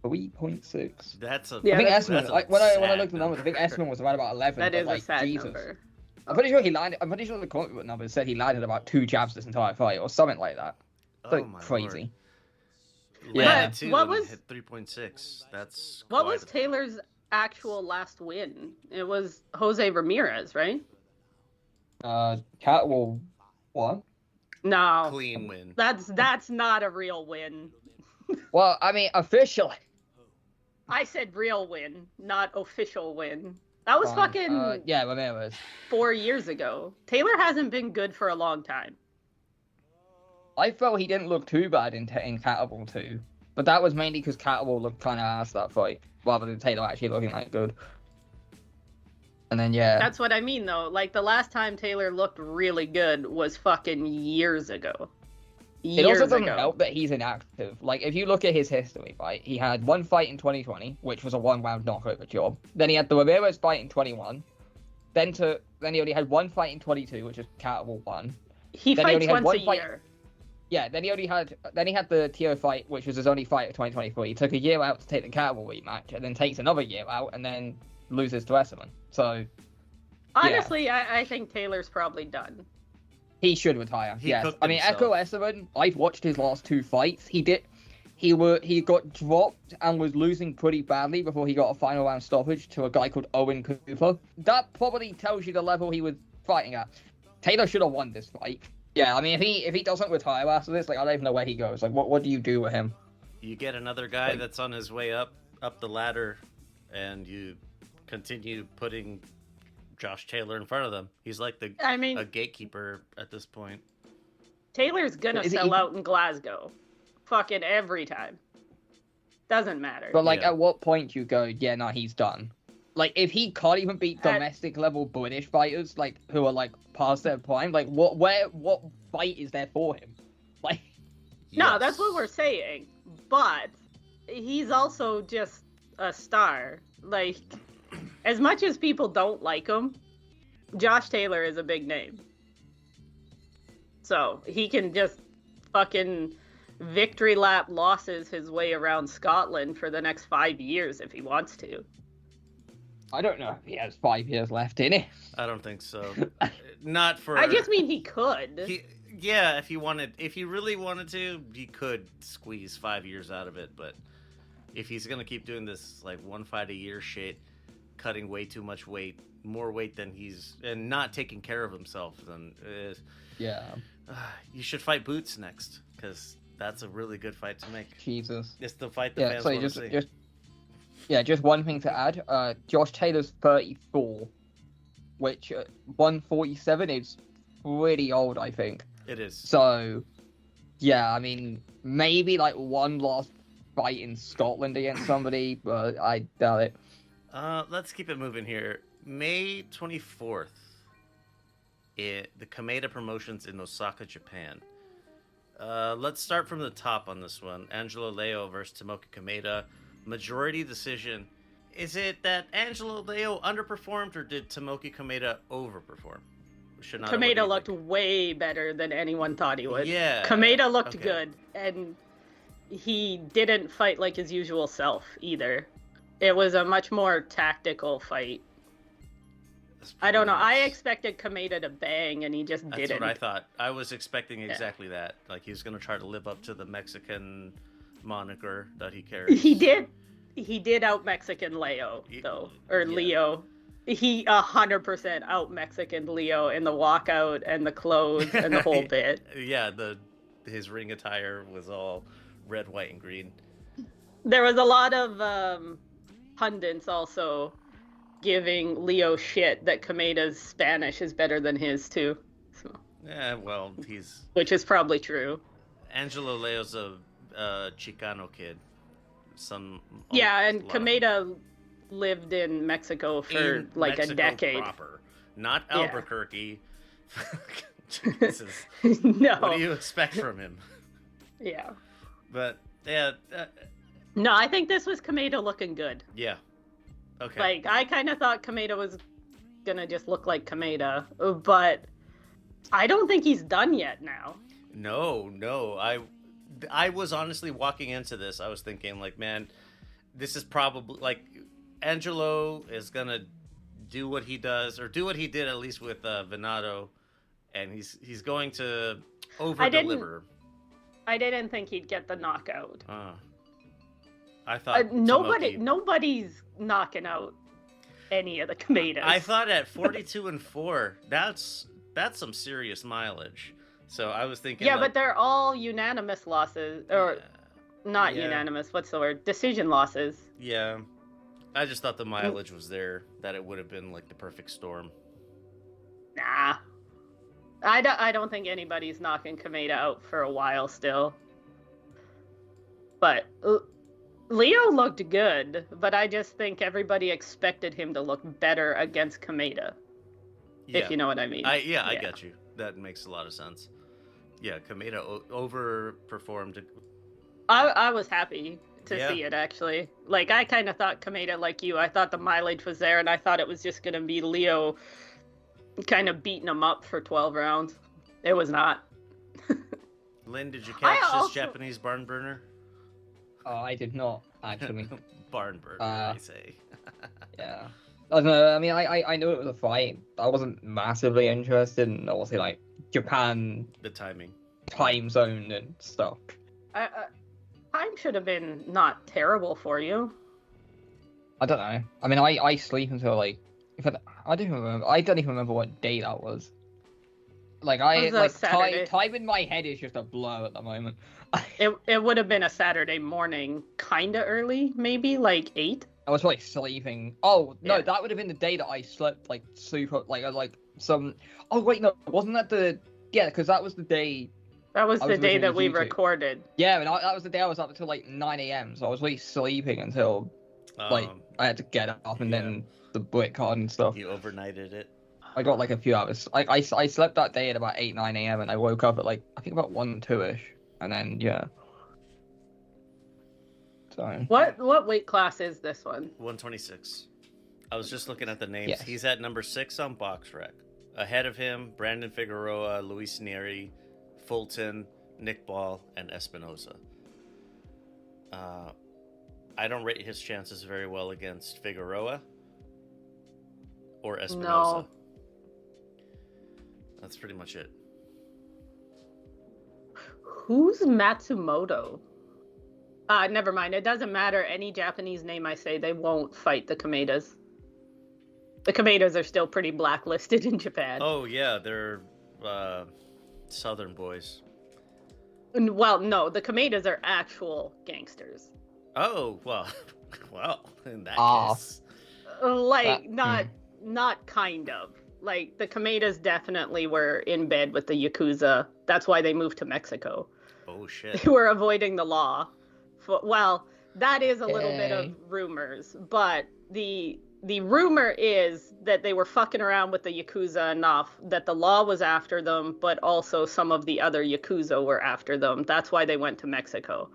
F: 3.6.
C: That's a.
F: I think Esserman. When I looked at the numbers, I think Esserman was around about 11.
E: That is
F: like,
E: a sad
F: Jesus.
E: number.
F: I'm pretty sure he landed. I'm pretty sure the CompuBox numbers said he landed about 2 jabs this entire fight, or something like that. Like crazy.
C: Yeah.
E: What was
C: hit 3.6? That's.
E: What was Taylor's actual last win? It was Jose Ramirez, right?
F: Catwall. What?
E: No.
C: Clean win.
E: That's not a real win.
F: Well, I mean, officially.
E: I said real win, not official win. That was fucking
F: Ramirez.
E: 4 years ago. Taylor hasn't been good for a long time.
F: I felt he didn't look too bad in Catwall 2, but that was mainly because Catwall looked kind of ass that fight, rather than Taylor actually looking that good. And then
E: That's what I mean though. Like the last time Taylor looked really good was fucking years ago.
F: It also doesn't help that he's inactive. Like, if you look at his history, right, he had 1 fight in 2020, which was a 1-round knockover job. Then he had the Ramirez fight in 21. Then he only had 1 fight in 22, which is Catwall 1.
E: He fights once a year.
F: Yeah, then he had the Tio fight, which was his only fight of 2023. He took a year out to take the Catwall rematch, and then takes another year out, and then loses to Esserman. So,
E: honestly, I think Taylor's probably done.
F: He should retire. Yes, I mean,
C: himself.
F: Echo Esserman. I've watched his last 2 fights. He got dropped and was losing pretty badly before he got a final round stoppage to a guy called Owen Cooper. That probably tells you the level he was fighting at. Taylor should have won this fight. Yeah, I mean, if he doesn't retire after this, like, I don't even know where he goes. Like, what do you do with him?
C: You get another guy that's on his way up the ladder, and you continue putting Josh Taylor in front of them. He's like a gatekeeper at this point.
E: Taylor's gonna sell out in Glasgow. Fucking every time. Doesn't matter.
F: But, like, at what point you go, yeah, nah, he's done? Like, if he can't even beat domestic level British fighters, like, who are, like, past their prime, like, what fight is there for him? Like,
E: no, that's what we're saying. But he's also just a star. Like, as much as people don't like him, Josh Taylor is a big name. So he can just fucking victory lap losses his way around Scotland for the next 5 years if he wants to.
F: I don't know if he has 5 years left in it.
C: I don't think so. Not for.
E: I just mean he could.
C: If he really wanted to, he could squeeze 5 years out of it. But if he's gonna keep doing this like 1 fight a year shit, cutting way too much weight, more weight than and not taking care of himself, then you should fight Boots next, because that's a really good fight to make.
F: Jesus,
C: it's the fight the fans want to see.
F: Just one thing to add. Josh Taylor's 34, which 147 is pretty old, I think.
C: It is.
F: So, yeah, I mean, maybe like one last fight in Scotland against somebody, but I doubt it.
C: Let's keep it moving here. May 24th, the Kameda Promotions in Osaka, Japan. Let's start from the top on this one. Angelo Leo versus Tomoki Kameda. Majority decision. Is it that Angelo Leo underperformed, or did Tomoki Kameda overperform?
E: Kameda looked way better than anyone thought he would.
C: Yeah.
E: Kameda looked
C: Okay.
E: good, and he didn't fight like his usual self either. It was a much more tactical fight. I don't know. I expected Kameda to bang, and he just
C: That's
E: didn't.
C: what I thought. I was expecting exactly that. Like, he was going to try to live up to the Mexican moniker that he carries.
E: He did. He did out Mexican Leo though, or
C: Yeah.
E: Leo. He 100% out Mexican Leo in the walkout and the clothes and the whole bit.
C: Yeah, his ring attire was all red, white, and green.
E: There was a lot of pundits also giving Leo shit that Kameda's Spanish is better than his too. So,
C: Yeah, well,
E: which is probably true.
C: Angelo Leo's a Chicano kid.
E: Yeah, and Kameda lived in Mexico for
C: in
E: like
C: Mexico
E: a decade.
C: Proper, not
E: Yeah.
C: Albuquerque. Jesus.
E: No.
C: What do you expect from him?
E: Yeah.
C: But yeah,
E: No, I think this was Kameda looking good.
C: yeah. Okay.
E: Like, I kind of thought Kameda was gonna just look like Kameda, but I don't think he's done yet now.
C: No. I was honestly walking into this. I was thinking, like, man, this is probably like Angelo is gonna do what he does, or do what he did at least with Venado, and he's going to over deliver.
E: I didn't think he'd get the knockout.
C: I thought
E: nobody's knocking out any of the Kamedas.
C: I thought at 42-4, that's some serious mileage. So I was thinking,
E: yeah,
C: like,
E: but they're all unanimous losses, or not
C: Yeah.
E: unanimous. What's the word? Decision losses.
C: yeah. I just thought the mileage was there, that it would have been like the perfect storm.
E: Nah. I don't think anybody's knocking Kameda out for a while still. But Leo looked good, but I just think everybody expected him to look better against Kameda.
C: Yeah.
E: If you know what I mean.
C: I get you. That makes a lot of sense. Yeah, Kameda overperformed.
E: I was happy to
C: Yeah.
E: see it, actually. Like, I kind of thought Kameda, like you, I thought the mileage was there, and I thought it was just going to be Leo kind of beating him up for 12 rounds. It was not.
C: Lynn, did you catch
E: also-
C: this Japanese barn burner?
F: Oh, I did not actually.
C: Barn burner, I say.
F: Yeah. I don't know. I mean, I knew it was a fight. I wasn't massively interested in, obviously, like, Japan
C: The timing.
F: time zone and stuff.
E: Time should have been not terrible for you.
F: I don't know. I mean, I sleep until, like, I don't even remember. I don't even remember what day that was. Like,
E: It was a Saturday.
F: time in my head is just a blur at the moment.
E: It would have been a Saturday morning, kind of early, maybe, like 8.
F: I was like sleeping. Oh no,
E: Yeah.
F: that would have been the day that I slept like super, like some. Oh wait, no, wasn't that the? Yeah, because that was the day.
E: That was
F: I
E: the
F: was
E: day
F: listening
E: that
F: to
E: we
F: YouTube.
E: recorded.
F: Yeah, and that was the day I was up until like 9 a.m. So I was really sleeping until like I had to get up and then the brick card and stuff.
C: You overnighted it.
F: I got like a few hours. Like I slept that day at about 8-9 a.m. and I woke up at like I think about 1-2ish, and then yeah. So
E: What weight class is this one?
C: 126. I was just looking at the names.
F: Yes.
C: He's at number 6 on BoxRec. Ahead of him, Brandon Figueroa, Luis Neri, Fulton, Nick Ball, and Espinoza. I don't rate his chances very well against Figueroa or Espinoza.
E: No.
C: That's pretty much it.
E: Who's Matsumoto? Never mind. It doesn't matter. Any Japanese name I say, they won't fight the Kamedas. The Kamedas are still pretty blacklisted in Japan.
C: Oh, yeah, they're Southern boys.
E: Well, no, the Kamedas are actual gangsters.
C: Oh, well, in that case.
E: Like, not kind of. Like, the Kamedas definitely were in bed with the Yakuza. That's why they moved to Mexico.
C: Oh, shit.
E: They were avoiding the law. Well, that is a little bit of
F: Yay.
E: rumors, but the rumor is that they were fucking around with the Yakuza enough that the law was after them, but also some of the other Yakuza were after them. That's why they went to Mexico.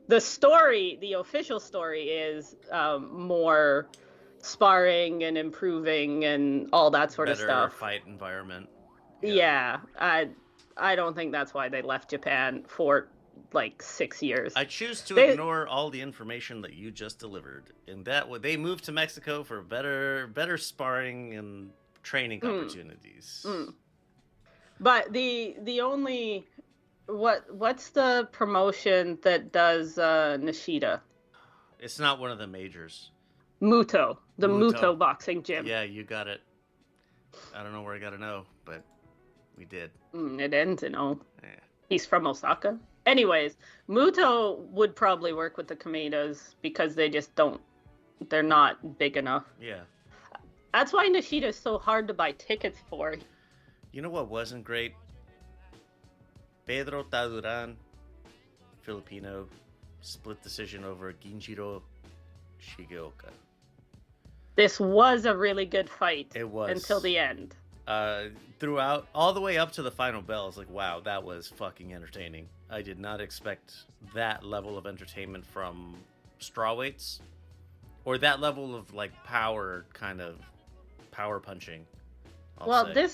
E: The story, the official story, is more sparring and improving and all that sort of stuff.
C: Better fight environment.
E: Yeah, I don't think that's why they left Japan for like 6 years.
C: I choose to ignore all the information that you just delivered. And that they moved to Mexico for better sparring and training opportunities.
E: But the only what's the promotion that does Nishida?
C: It's not one of the majors.
E: Muto, the Muto boxing gym.
C: Yeah, you got it. I don't know where I got to know, but we did.
E: It ends in O.
C: Yeah.
E: He's from Osaka. Anyways, Muto would probably work with the Kamedas because they just don't. They're not big enough.
C: Yeah.
E: That's why Nishida is so hard to buy tickets for.
C: You know what wasn't great? Pedro Taduran, Filipino, split decision over Ginjiro Shigeoka.
E: This was a really good fight.
C: It was.
E: Until the end.
C: Throughout, all the way up to the final bell, it's like, wow, that was fucking entertaining. I did not expect that level of entertainment from strawweights, or that level of like power punching. I'll say.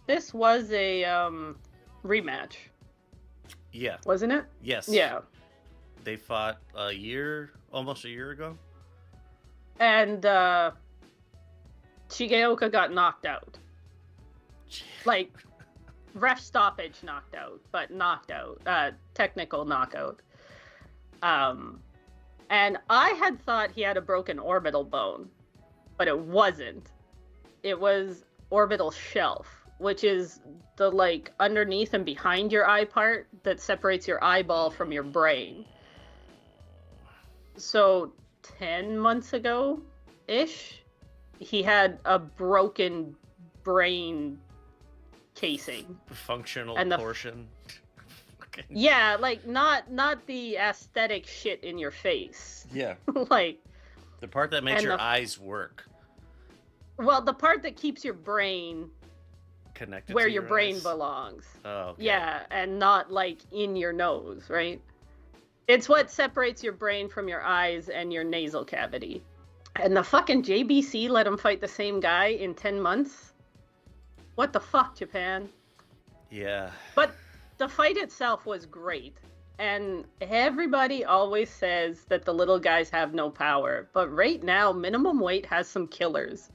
E: This was a rematch.
C: Yeah.
E: Wasn't it?
C: Yes.
E: Yeah.
C: They fought almost a year ago.
E: And Shigeoka got knocked out. Like, ref stoppage knocked out, but knocked out. Technical knockout. And I had thought he had a broken orbital bone, but it wasn't. It was orbital shelf, which is the, like, underneath and behind your eye part that separates your eyeball from your brain. So 10 months ago-ish, he had a broken brain casing.
C: Functional portion.
E: Yeah, like, not the aesthetic shit in your face.
C: Yeah.
E: Like...
C: The part that makes your eyes work.
E: Well, the part that keeps your brain...
C: Connected
E: where
C: to
E: your brain
C: eyes?
E: belongs.
C: Oh, okay.
E: Yeah, and not, like, in your nose, right? It's what separates your brain from your eyes and your nasal cavity. And the fucking JBC let him fight the same guy in 10 months? What the fuck, Japan?
C: Yeah.
E: But the fight itself was great. And everybody always says that the little guys have no power. But right now, minimum weight has some killers.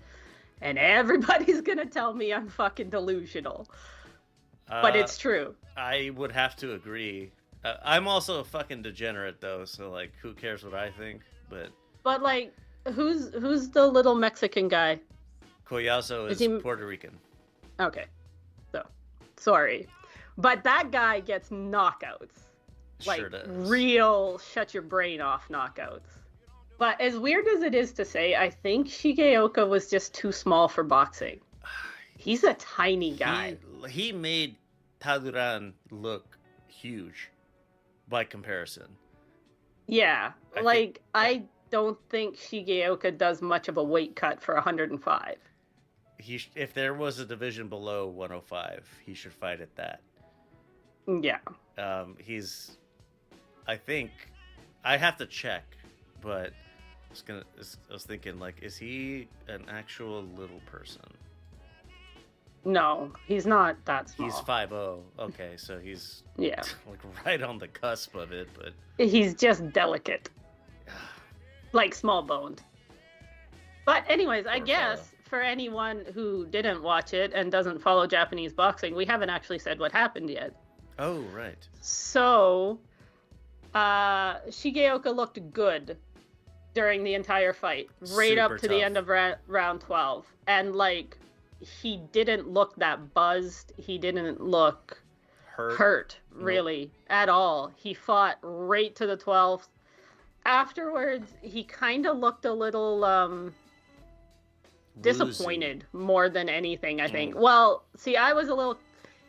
E: And everybody's gonna tell me I'm fucking delusional. But it's true.
C: I would have to agree. I'm also a fucking degenerate, though, so, like, who cares what I think? But
E: like, who's the little Mexican guy?
C: Collazo is Puerto Rican.
E: Okay. So, sorry. But that guy gets knockouts. Like,
C: sure does.
E: Real shut your brain off knockouts. But as weird as it is to say, I think Shigeoka was just too small for boxing. He's a tiny guy.
C: He made Taduran look huge by comparison.
E: Yeah. I don't think Shigeoka does much of a weight cut for 105.
C: If there was a division below 105, he should fight at that.
E: Yeah.
C: I think I have to check, but I was thinking, like, is he an actual little person?
E: No, he's not that small.
C: He's 5'0". Okay, so he's
E: like
C: right on the cusp of it, but
E: he's just delicate. Like small boned. But anyways, I guess for anyone who didn't watch it and doesn't follow Japanese boxing, we haven't actually said what happened yet.
C: Oh, right.
E: So, Shigeoka looked good during the entire fight, right
C: Super
E: up to
C: tough.
E: the end of round 12. And, like, he didn't look that buzzed. He didn't look hurt really, at all. He fought right to the 12th. Afterwards, he kind of looked a little disappointed more than anything, I think. Well, see, I was a little...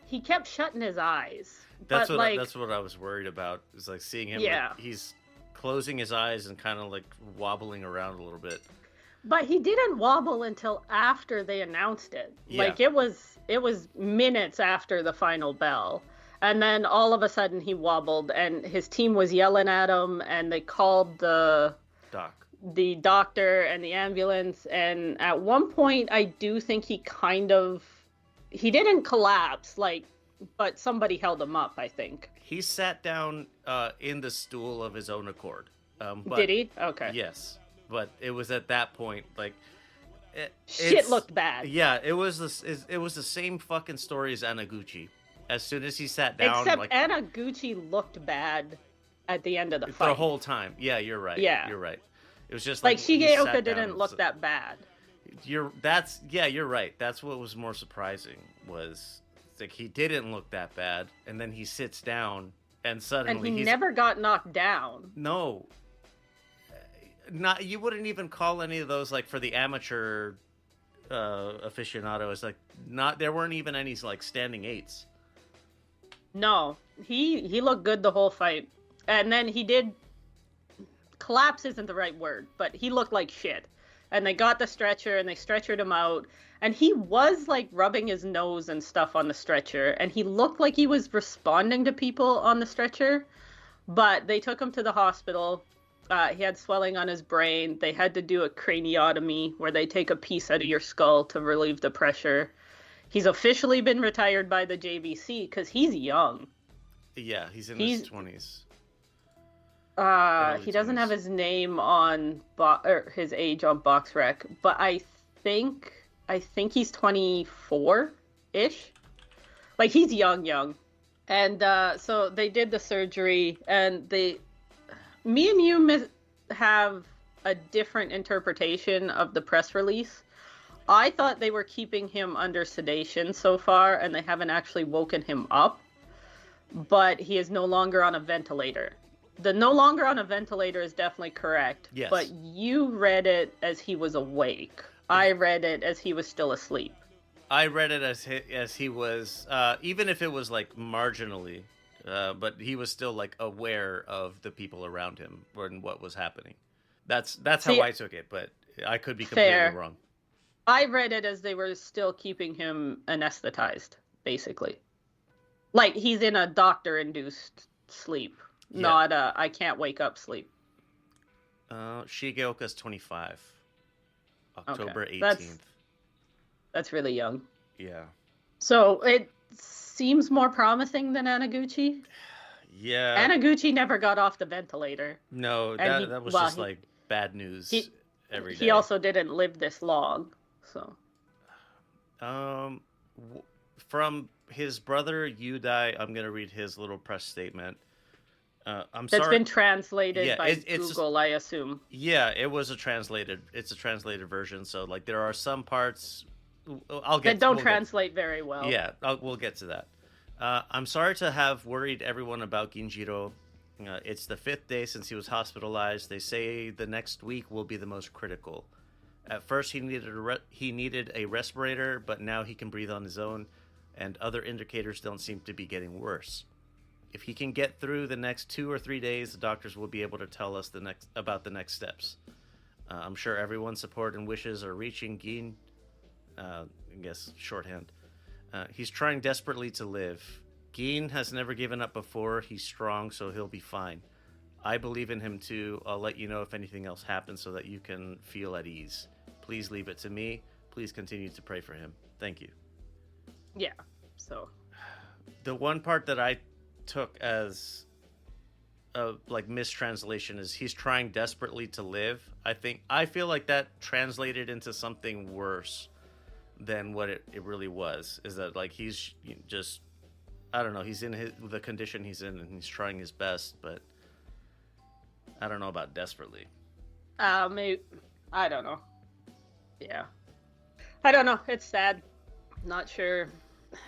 E: He kept shutting his eyes.
C: That's
E: but,
C: that's what I was worried about. Is like seeing him.
E: Yeah.
C: Like, he's closing his eyes and kind of like wobbling around a little bit.
E: But he didn't wobble until after they announced it.
C: Yeah.
E: Like it was minutes after the final bell. And then all of a sudden he wobbled and his team was yelling at him and they called the doctor and the ambulance, and at one point I do think he didn't collapse, like, but somebody held him up, I think.
C: He sat down in the stool of his own accord. But,
E: did he? Okay.
C: Yes. But it was at that point, like,
E: shit looked bad.
C: Yeah, it was the same fucking story as Anaguchi. As soon as he sat down,
E: except
C: like,
E: Anaguchi looked bad at the end of the fight.
C: The whole time. Yeah, you're right.
E: Yeah,
C: you're right. It was just
E: like
C: he
E: Shigeoka
C: sat down
E: didn't look that bad.
C: You're right. That's what was more surprising was like he didn't look that bad, and then he sits down and suddenly
E: and he
C: he's
E: never got knocked down.
C: No. Not you wouldn't even call any of those, like, for the amateur aficionados, like, not there weren't even any like standing eights.
E: No, he looked good the whole fight, and then he did collapse isn't the right word, but he looked like shit. And they got the stretcher and they stretchered him out, and he was like rubbing his nose and stuff on the stretcher, and he looked like he was responding to people on the stretcher. But they took him to the hospital. He had swelling on his brain. They had to do a craniotomy where they take a piece out of your skull to relieve the pressure. He's officially been retired by the JVC because he's young.
C: Yeah, he's in his 20s.
E: He doesn't have his name on or his age on BoxRec, but I think he's 24-ish. Like, he's young. And so they did the surgery, and me and you have a different interpretation of the press release. I thought they were keeping him under sedation so far, and they haven't actually woken him up. But he is no longer on a ventilator. The no longer on a ventilator is definitely correct.
C: Yes.
E: But you read it as he was awake. I read it as he was still asleep.
C: I read it as he was, even if it was like marginally, but he was still like aware of the people around him and what was happening. That's how I took it, but I could be completely wrong.
E: I read it as they were still keeping him anesthetized, basically. Like, he's in a doctor-induced sleep, not a I can't wake up sleep.
C: Shigeoka's 25. October 18th.
E: That's really young.
C: Yeah.
E: So it seems more promising than Anaguchi.
C: Yeah.
E: Anaguchi never got off the ventilator.
C: No, that was just like bad news every day.
E: He also didn't live this long, so.
C: From his brother Yudai, I'm gonna read his little press statement.
E: That's been translated by Google, I assume.
C: Yeah, it's a translated version. So like there are some parts
E: that translate very well.
C: Yeah, we'll get to that. I'm sorry to have worried everyone about Ginjiro. It's the 5th day since he was hospitalized. They say the next week will be the most critical. At first, he needed a respirator, but now he can breathe on his own, and other indicators don't seem to be getting worse. If he can get through the next 2 or 3 days, the doctors will be able to tell us about the next steps. I'm sure everyone's support and wishes are reaching Gin. I guess shorthand. He's trying desperately to live. Gin has never given up before. He's strong, so he'll be fine. I believe in him too. I'll let you know if anything else happens so that you can feel at ease. Please leave it to me. Please continue to pray for him. Thank you.
E: Yeah, so.
C: The one part that I took as a mistranslation is he's trying desperately to live. I feel like that translated into something worse than what it really was. Is that like he's just, I don't know, he's in the condition he's in and he's trying his best, but I don't know about desperately.
E: Maybe, I don't know. Yeah. I don't know. It's sad. Not sure.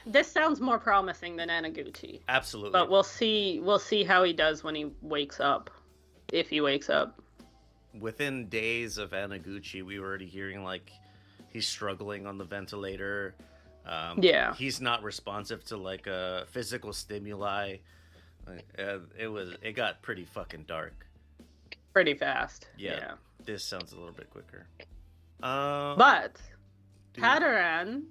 E: This sounds more promising than Anaguchi.
C: Absolutely.
E: But we'll see how he does when he wakes up. If he wakes up.
C: Within days of Anaguchi, we were already hearing like he's struggling on the ventilator. He's not responsive to like a physical stimuli. It got pretty fucking dark.
E: Pretty fast.
C: Yeah. This sounds a little bit quicker.
E: But Padaran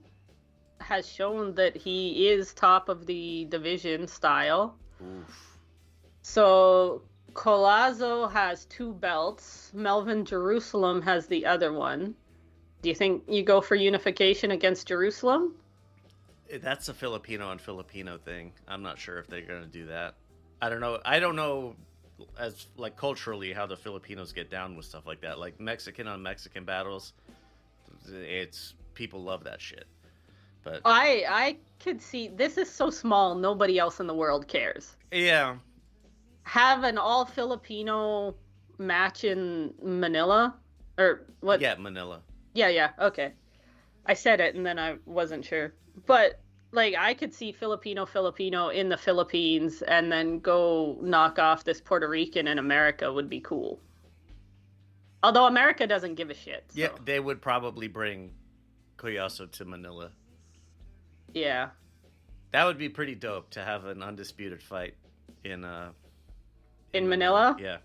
E: has shown that he is top of the division style.
C: Oof.
E: So Colazo has 2 belts. Melvin Jerusalem has the other one. Do you think you go for unification against Jerusalem?
C: That's a Filipino on Filipino thing. I'm not sure if they're gonna do that. I don't know. I don't know as like culturally how the Filipinos get down with stuff like that. Like Mexican on Mexican battles, it's people love that shit. But
E: I could see this is so small. Nobody else in the world cares.
C: yeah,
E: Have an all Filipino match in Manila, or what?
C: yeah, Manila.
E: Yeah. Okay. I said it and then I wasn't sure. But like I could see Filipino in the Philippines and then go knock off this Puerto Rican in America would be cool. Although America doesn't give a shit. So.
C: Yeah, they would probably bring Coyazo to Manila.
E: Yeah.
C: That would be pretty dope to have an undisputed fight in
E: Manila?
C: Yeah.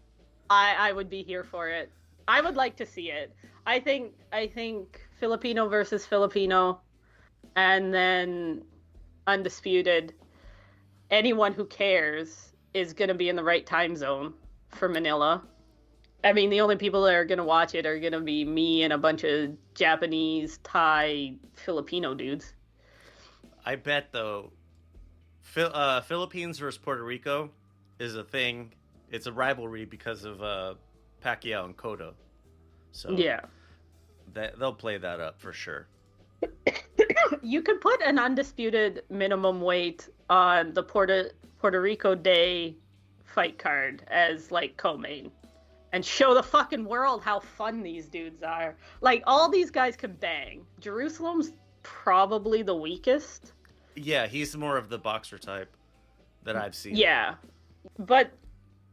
E: I would be here for it. I would like to see it. I think Filipino versus Filipino, and then undisputed. Anyone who cares is going to be in the right time zone for Manila. I mean, the only people that are going to watch it are going to be me and a bunch of Japanese, Thai, Filipino dudes.
C: I bet though, Philippines versus Puerto Rico is a thing. It's a rivalry because of Pacquiao and Cotto. So
E: Yeah.
C: they'll play that up for sure.
E: You could put an undisputed minimum weight on the Puerto Rico Day fight card as like co-main and show the fucking world how fun these dudes are. Like all these guys can bang. Jerusalem's probably the weakest.
C: Yeah, he's more of the boxer type that I've seen.
E: Yeah. But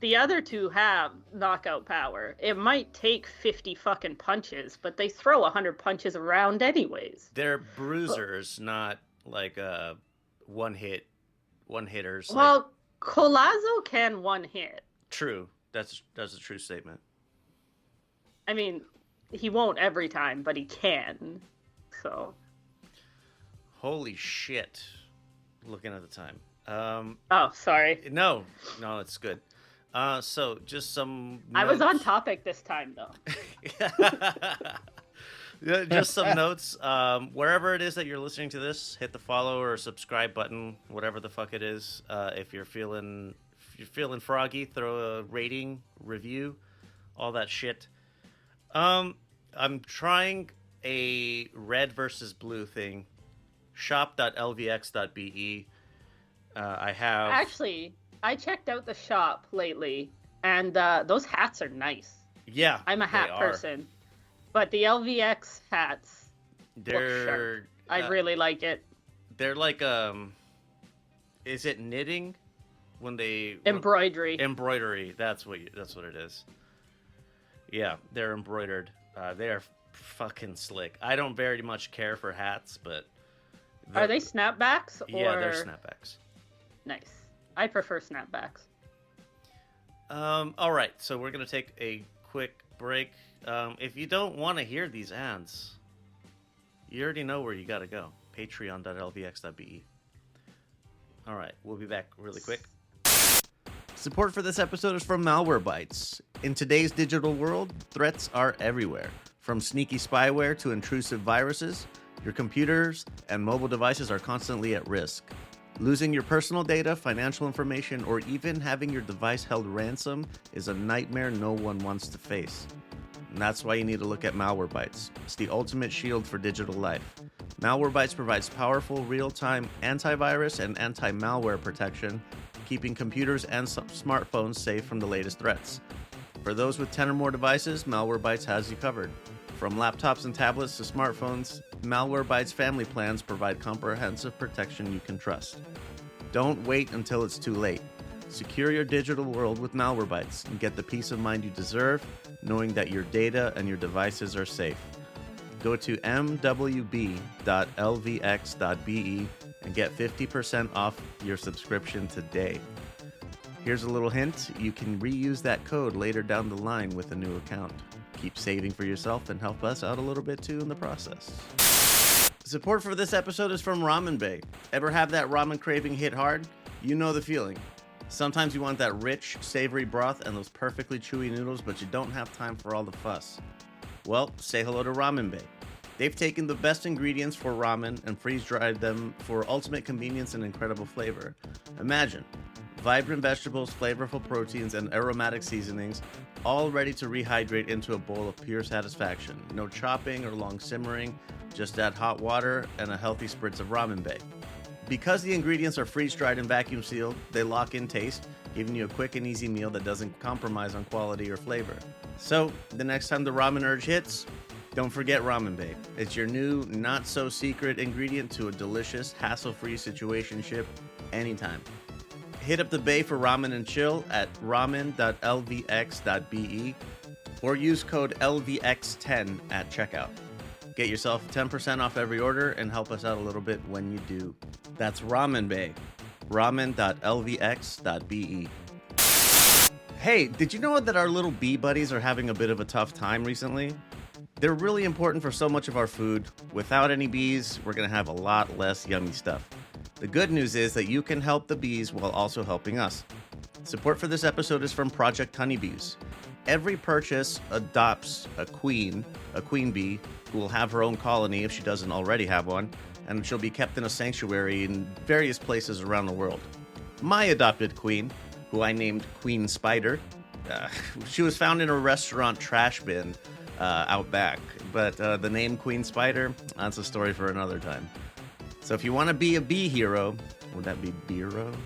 E: the other two have knockout power. It might take 50 fucking punches, but they throw 100 punches around anyways.
C: They're bruisers, not like one hitters.
E: Well,
C: Like,
E: Colazo can one hit.
C: true. That's a true statement.
E: I mean, he won't every time, but he can. So.
C: Holy shit. Looking at the time.
E: Oh, sorry.
C: No, it's good. So just some notes.
E: I was on topic this time, though.
C: Yeah, just some notes. Wherever it is that you're listening to this, hit the follow or subscribe button, whatever the fuck it is. If you're feeling froggy, throw a rating, review, all that shit. I'm trying a red versus blue thing. Shop.lvx.be. I have
E: Actually, I checked out the shop lately, and those hats are nice.
C: Yeah,
E: I'm a hat person, but the LVX hats look sharp. I really like it.
C: They're like is it knitting when they
E: Embroidery.
C: Embroidery. That's what it is. Yeah, they're embroidered. They're fucking slick. I don't very much care for hats, but
E: are they snapbacks? Or...
C: Yeah, they're snapbacks.
E: Nice. I prefer snapbacks.
C: All right, so we're gonna take a quick break. If you don't want to hear these ads, you already know where you gotta go. Patreon.lvx.be. All right, we'll be back really quick. Support for this episode is from Malwarebytes. In today's digital world, threats are everywhere. From sneaky spyware to intrusive viruses, your computers and mobile devices are constantly at risk. Losing your personal data, financial information, or even having your device held ransom is a nightmare no one wants to face. And that's why you need to look at Malwarebytes. It's the ultimate shield for digital life. Malwarebytes provides powerful real-time antivirus and anti-malware protection, keeping computers and smartphones safe from the latest threats. For those with 10 or more devices, Malwarebytes has you covered. From laptops and tablets to smartphones, Malwarebytes family plans provide comprehensive protection you can trust. Don't wait until it's too late. Secure your digital world with Malwarebytes and get the peace of mind you deserve, knowing that your data and your devices are safe. Go to mwb.lvx.be and get 50% off your subscription today. Here's a little hint, you can reuse that code later down the line with a new account. Keep saving for yourself and help us out a little bit too in the process. Support for this episode is from Ramen Bay. Ever have that ramen craving hit hard? You know the feeling. Sometimes you want that rich, savory broth and those perfectly chewy noodles, but you don't have time for all the fuss. Well, say hello to Ramen Bay. They've taken the best ingredients for ramen and freeze-dried them for ultimate convenience and incredible flavor. Imagine, vibrant vegetables, flavorful proteins, and aromatic seasonings, all ready to rehydrate into a bowl of pure satisfaction. No chopping or long simmering, just add hot water and a healthy spritz of Ramen Bay. Because the ingredients are freeze-dried and vacuum sealed, they lock in taste, giving you a quick and easy meal that doesn't compromise on quality or flavor. So, the next time the ramen urge hits, don't forget Ramen Bay. It's your new, not-so-secret ingredient to a delicious, hassle-free situationship anytime. Hit up the Bay for ramen and chill at ramen.lvx.be or use code LVX10 at checkout. Get yourself 10% off every order and help us out a little bit when you do. That's Ramen Bay. ramen.lvx.be. Hey, did you know that our little bee buddies are having a bit of a tough time recently? They're really important for so much of our food. Without any bees, we're going to have a lot less yummy stuff. The good news is that you can help the bees while also helping us. Support for this episode is from Project Honeybees. Every purchase adopts a queen bee, who will have her own colony if she doesn't already have one, and she'll be kept in a sanctuary in various places around the world. My adopted queen, who I named Queen Spider, she was found in a restaurant trash bin out back, but the name Queen Spider, that's a story for another time. So if you want to be a bee hero, would that be Biro?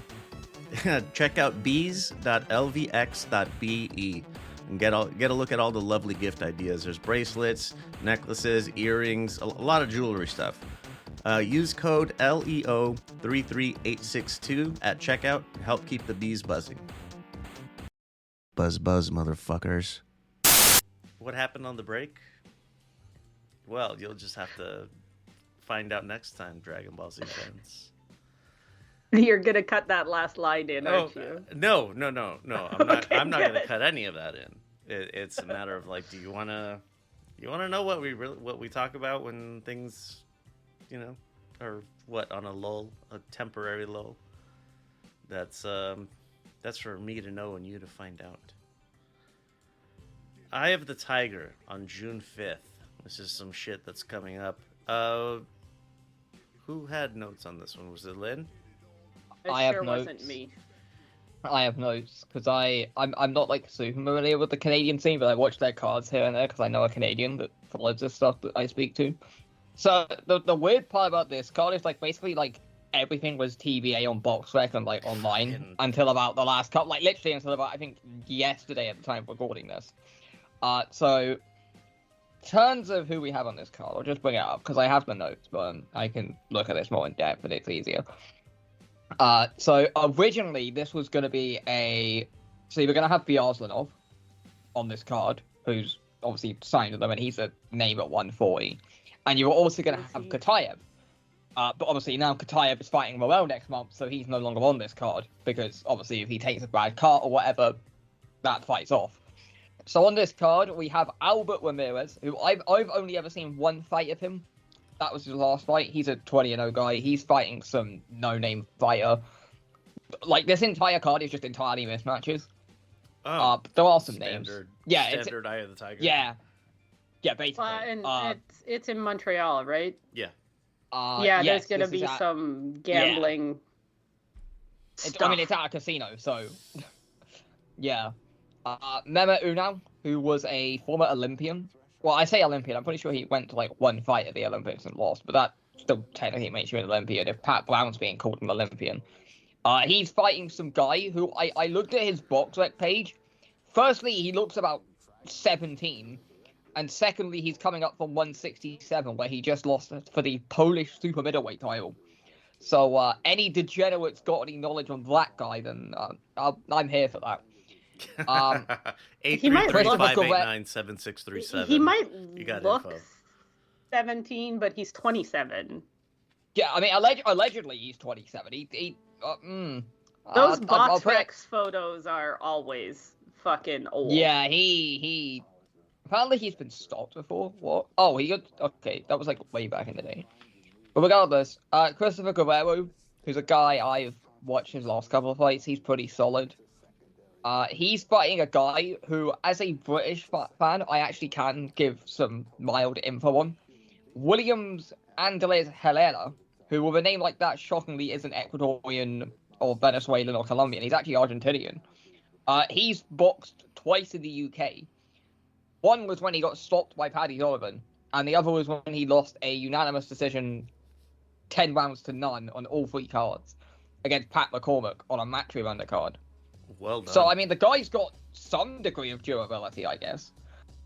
C: Check out bees.lvx.be and get a look at all the lovely gift ideas. There's bracelets, necklaces, earrings, a lot of jewelry stuff. Use code LEO33862 at checkout to help keep the bees buzzing. Buzz, buzz, motherfuckers. What happened on the break? Well, you'll just have to find out next time, Dragon Ball Z fans.
E: You're gonna cut that last line in, aren't you?
C: No. I'm not.
E: Okay,
C: I'm not gonna
E: good.
C: cut any of that in. It's a matter of like, do you wanna know what we talk about when things, are what on a lull, a temporary lull. That's for me to know and you to find out. Eye of the Tiger on June 5th. This is some shit that's coming up. Who had notes on this one? Was it Lynn?
F: I have
E: sure
F: notes.
E: wasn't me.
F: I have notes because I'm not like super familiar with the Canadian scene, but I watch their cards here and there because I know a Canadian that follows this stuff that I speak to. So the weird part about this card is like basically like everything was TBA on BoxRec and like online until about the last couple, like literally until about I think yesterday at the time of recording this. So in terms of who we have on this card, I'll just bring it up because I have the notes, but I can look at this more in depth and it's easier. So originally this was going to be so you're going to have Vyazlanov on this card, who's obviously signed with them, and he's a name at 140. And you're also going to have Katayev. But obviously now Katayev is fighting Morel next month, so he's no longer on this card, because obviously if he takes a bad card or whatever, that fight's off. So on this card, we have Albert Ramirez, who I've only ever seen one fight of him. That was his last fight. He's a 20-0 guy. He's fighting some no-name fighter. Like, this entire card is just entirely mismatches.
C: Oh,
F: there are some
C: standard,
F: names. Yeah,
C: standard Eye of the Tiger.
F: Yeah, basically.
E: And it's in Montreal, right?
C: Yeah.
E: There's
F: yes,
E: gonna
F: this
E: be
F: is
E: some gambling.
F: I mean, it's at a casino, so yeah. Mehmet Unal, who was a former Olympian. Well, I say Olympian. I'm pretty sure he went to like one fight at the Olympics and lost, but that still technically makes you an Olympian if Pat Brown's being called an Olympian. He's fighting some guy who I looked at his BoxRec page. Firstly, he looks about 17. And secondly, he's coming up from 167, where he just lost for the Polish super middleweight title. So any degenerates got any knowledge on that guy, then I'm here for that.
C: 833-589-7637.
E: He might look
C: info.
E: 17, but he's 27.
F: Yeah, I mean, allegedly he's 27.
E: Those BoxRec photos are always fucking old.
F: Yeah, he Apparently he's been stopped before. What? Oh, he got... Okay, that was like way back in the day. But regardless, Christopher Guerrero, who's a guy I've watched his last couple of fights, he's pretty solid. He's fighting a guy who, as a British fan, I actually can give some mild info on. Williams Andres Herrera, who with a name like that shockingly isn't Ecuadorian or Venezuelan or Colombian. He's actually Argentinian. He's boxed twice in the UK. One was when he got stopped by Paddy Donovan, and the other was when he lost a unanimous decision 10 rounds to none on all 3 cards against Pat McCormick on a matchroom undercard.
C: Well done.
F: So, I mean, the guy's got some degree of durability, I guess.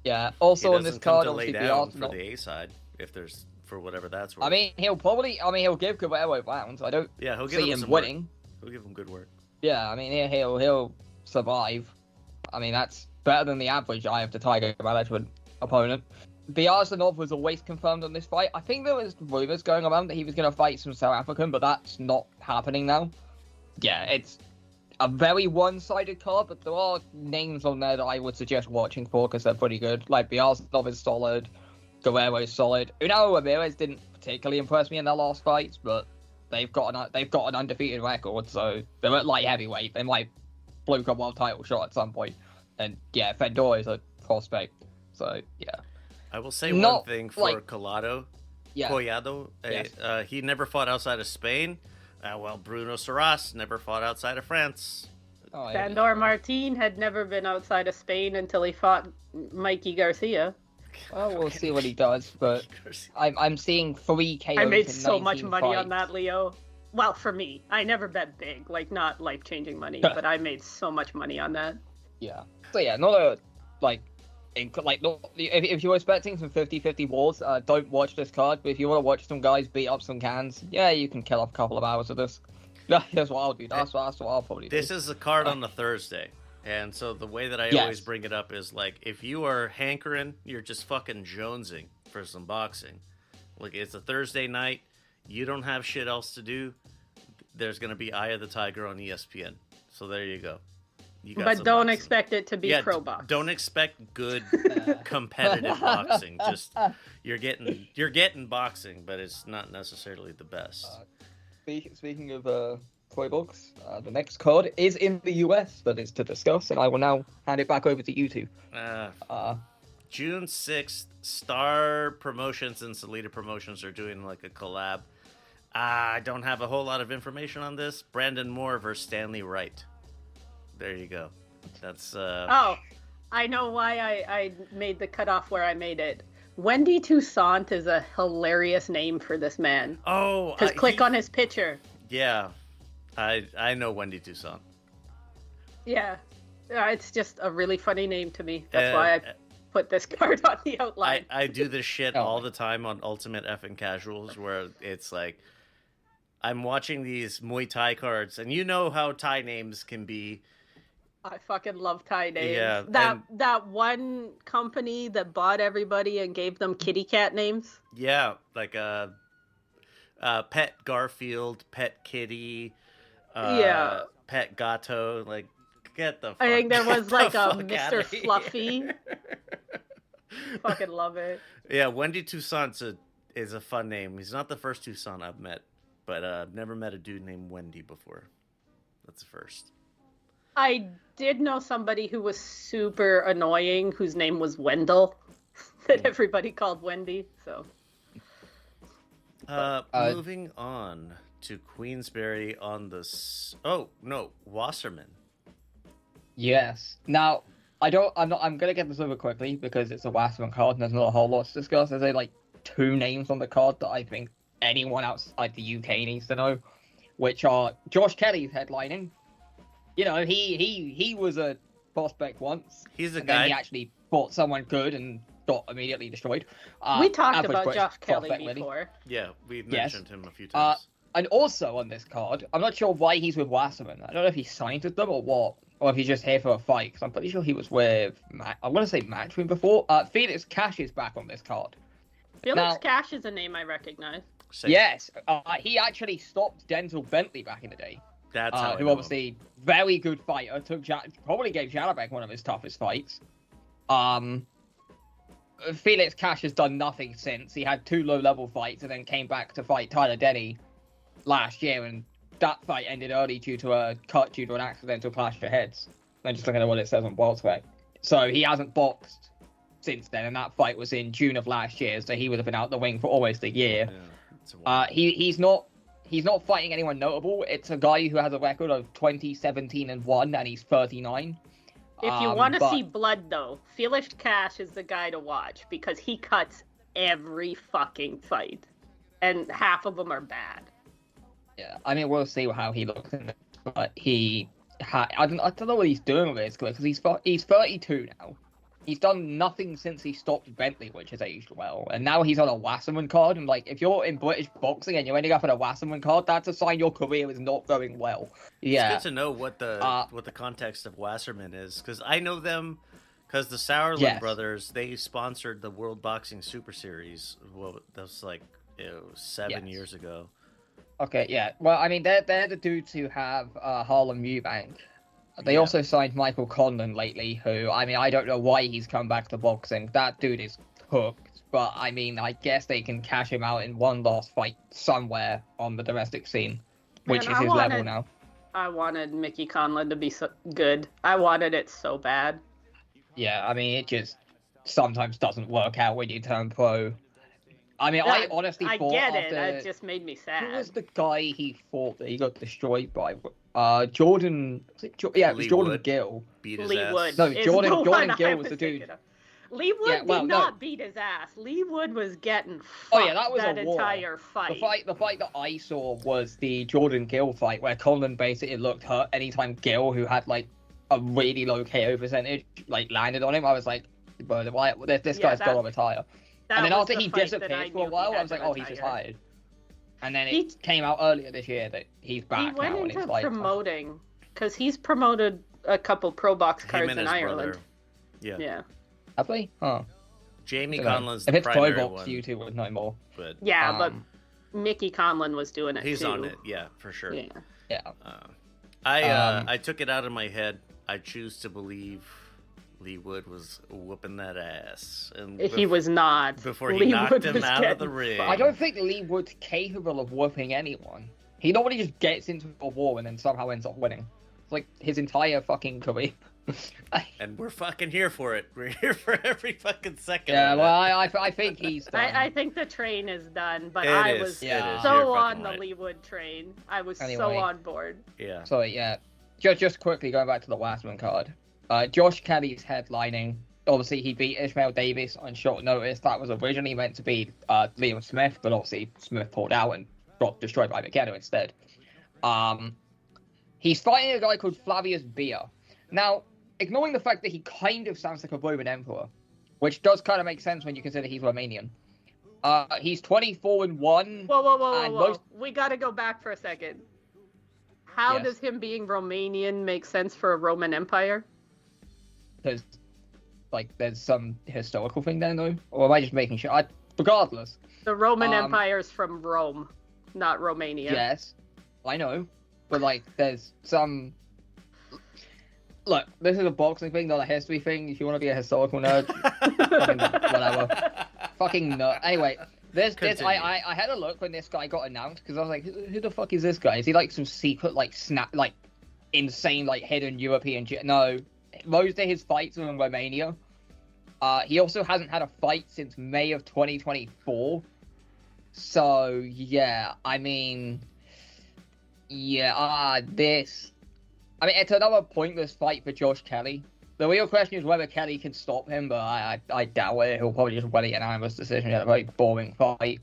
F: Yeah, also on this card, obviously,
C: the Arsenal... for the A side, if there's, for whatever that's worth.
F: I mean, he'll give Guerrero rounds. I don't see him winning.
C: He'll give him good work.
F: Yeah, I mean, he'll survive. I mean, that's better than the average eye of the Tiger management opponent. Biazanov was always confirmed on this fight. I think there was rumors going around that he was going to fight some South African, but that's not happening now. Yeah, it's a very one-sided card, but there are names on there that I would suggest watching for because they're pretty good. Like, Biazanov is solid, Guerrero is solid. Unao Ramirez didn't particularly impress me in their last fights, but they've got an undefeated record, so they're at light heavyweight. They might bloke a world title shot at some point. And yeah, Fedor is a prospect, so yeah.
C: I will say one thing for Collado.
F: Yeah.
C: Collado.
F: Yes.
C: He never fought outside of Spain. Bruno Saras never fought outside of France.
E: Oh, yeah. Sandor Martin had never been outside of Spain until he fought Mikey Garcia.
F: Well, we'll see what he does, but I'm seeing 3 KOs.
E: I made so much money
F: fights.
E: on that, Leo. Well, for me, I never bet big, like not life-changing money, but I made so much money on that.
F: Yeah. So yeah, not a if you're expecting some 50-50 wars, don't watch this card. But if you want to watch some guys beat up some cans, yeah, you can kill off a couple of hours of this. That's what I'll do. That's what I'll probably do.
C: This is a card on the Thursday. And so the way that I always bring it up is like, if you are hankering, you're just fucking jonesing for some boxing. Like, it's a Thursday night, you don't have shit else to do, there's going to be Eye of the Tiger on ESPN. So there you go.
E: But don't expect it to be pro box.
C: Don't expect good competitive boxing. Just you're getting boxing, but it's not necessarily the best.
F: Speaking of toy box, the next card is in the US that is to discuss, and I will now hand it back over to you two.
C: June 6th, Star Promotions and Salida Promotions are doing like a collab. I don't have a whole lot of information on this. Brandon Moore versus Stanley Wright. There you go. That's
E: Oh, I know why I made the cutoff where I made it. Wendy Toussaint is a hilarious name for this man.
C: Oh,
E: because click on his picture.
C: Yeah, I know Wendy Toussaint.
E: Yeah, it's just a really funny name to me. That's why I put this card on the outline.
C: I do this shit all the time on Ultimate Effing Casuals, where it's like I'm watching these Muay Thai cards, and you know how Thai names can be.
E: I fucking love Thai names.
C: Yeah,
E: that one company that bought everybody and gave them kitty cat names.
C: Yeah, like Pet Garfield, Pet Kitty, Pet Gato. Like, get the fuck.
E: I think there was like a
C: Mr.
E: Fluffy. Fucking love it.
C: Yeah, Wendy Toussaint is a fun name. He's not the first Toussaint I've met, but I've never met a dude named Wendy before. That's the first.
E: I did know somebody who was super annoying, whose name was Wendell, that everybody called Wendy. So,
C: moving on to Queensberry on the. Wasserman.
F: Yes. Now, I'm gonna get this over quickly because it's a Wasserman card and there's not a whole lot to discuss. There's like 2 names on the card that I think anyone outside the UK needs to know, which are Josh Kelly's headlining. You know, he was a prospect once.
C: He's a guy.
F: Then he actually fought someone good and got immediately destroyed.
E: We talked about Josh Kelly before.
C: Yeah, we've mentioned him a few times.
F: And also on this card, I'm not sure why he's with Wasserman. I don't know if he signed with them or what, or if he's just here for a fight. Because I'm pretty sure he was with, I want to say Matchroom before. Felix Cash is back on this card.
E: Felix Cash is a name I recognize.
F: Yes, he actually stopped Denzel Bentley back in the day.
C: That's how
F: who obviously very good fighter. Probably gave Jalabek one of his toughest fights. Felix Cash has done nothing since. He had 2 low-level fights and then came back to fight Tyler Denny last year, and that fight ended early due to an accidental clash of heads. I'm just looking at what it says on WorldSpec. So he hasn't boxed since then, and that fight was in June of last year, so he would have been out the wing for almost a year. Yeah, he's not fighting anyone notable. It's a guy who has a record of 20-17-1, and he's 39.
E: If you want to see blood, though, Felix Cash is the guy to watch because he cuts every fucking fight, and half of them are bad.
F: Yeah, I mean, we'll see how he looks in it, but I don't know what he's doing with his career, because he's 32 now. He's done nothing since he stopped Bentley, which has aged well, and now he's on a Wasserman card, and, like, if you're in British boxing and you're ending up on a Wasserman card, that's a sign your career is not going well. Yeah.
C: It's good to know what the context of Wasserman is, because I know them because the Sauerland brothers, they sponsored the World Boxing Super Series. Well, that was like 7 years ago. Okay,
F: yeah. Well, I mean, they're the dudes who have Harlem Eubank. They also signed Michael Conlon lately, who, I mean, I don't know why he's come back to boxing. That dude is cooked, but, I mean, I guess they can cash him out in one last fight somewhere on the domestic scene, which is his level now.
E: I wanted Mickey Conlon to be so good. I wanted it so bad.
F: Yeah, I mean, it just sometimes doesn't work out when you turn pro. I mean, I honestly thought
E: it just made me sad.
F: Who was the guy he fought that he got destroyed by? Jordan... it was Jordan
C: Wood.
F: Gill.
C: Beat his
E: Lee
C: ass.
E: Wood.
F: No, Jordan Gill was the dude.
E: Lee Wood did not beat his ass. Lee Wood was getting fucked
F: that was
E: that
F: a war.
E: Entire fight.
F: The fight that I saw was the Jordan Gill fight, where Conlon basically looked hurt anytime Gill, who had, like, a really low KO percentage, like, landed on him. I was like, bro, this guy's got to retire. And then after he disappeared for a while, I was like, oh, he's retired. And then it came out earlier this year that he's back now.
E: He went into promoting, because he's promoted a couple pro box cards in Ireland.
C: Brother.
E: Yeah.
F: Have we? Huh.
C: Jamie Conlon's
F: the primary one. If it's pro box,
C: one.
F: you two would know more.
C: But,
E: but Mickey Conlon was doing it
C: he's
E: too.
C: He's on it, yeah, for sure.
F: Yeah.
C: I took it out of my head. I choose to believe Lee Wood was whooping that ass. And
E: he was not.
C: Before he knocked him out of the ring.
F: I don't think Lee Wood's capable of whooping anyone. He normally just gets into a war and then somehow ends up winning. It's like his entire fucking career.
C: And we're fucking here for it. We're here for every fucking second.
F: Yeah, well, I think he's done.
E: I think the train is done, but
C: I
E: was
C: so
E: on the Lee Wood train. I was so on board.
C: Yeah.
F: So, yeah. Just quickly going back to the Wasserman card. Josh Kelly's headlining. Obviously, he beat Ishmael Davis on short notice. That was originally meant to be Liam Smith, but obviously Smith pulled out and got destroyed by McKenna instead. He's fighting a guy called Flavius Beer. Now, ignoring the fact that he kind of sounds like a Roman emperor, which does kind of make sense when you consider he's Romanian. He's 24-1.
E: Whoa. We gotta go back for a second. How does him being Romanian make sense for a Roman Empire?
F: Because, like, there's some historical thing there, though? Or am I just making sure? Regardless.
E: The Roman Empire's from Rome, not Romania.
F: Yes, I know. But, like, there's some... Look, this is a boxing thing, not a history thing. If you want to be a historical nerd, fucking whatever. Fucking nerd. Anyway, I had a look when this guy got announced, because I was like, who the fuck is this guy? Is he, like, some secret, like, insane, like, hidden European... No. Most of his fights are in Romania. He also hasn't had a fight since May of 2024. So, yeah, I mean... Yeah, it's another pointless fight for Josh Kelly. The real question is whether Kelly can stop him, but I doubt it. He'll probably just win a unanimous decision in a very boring fight.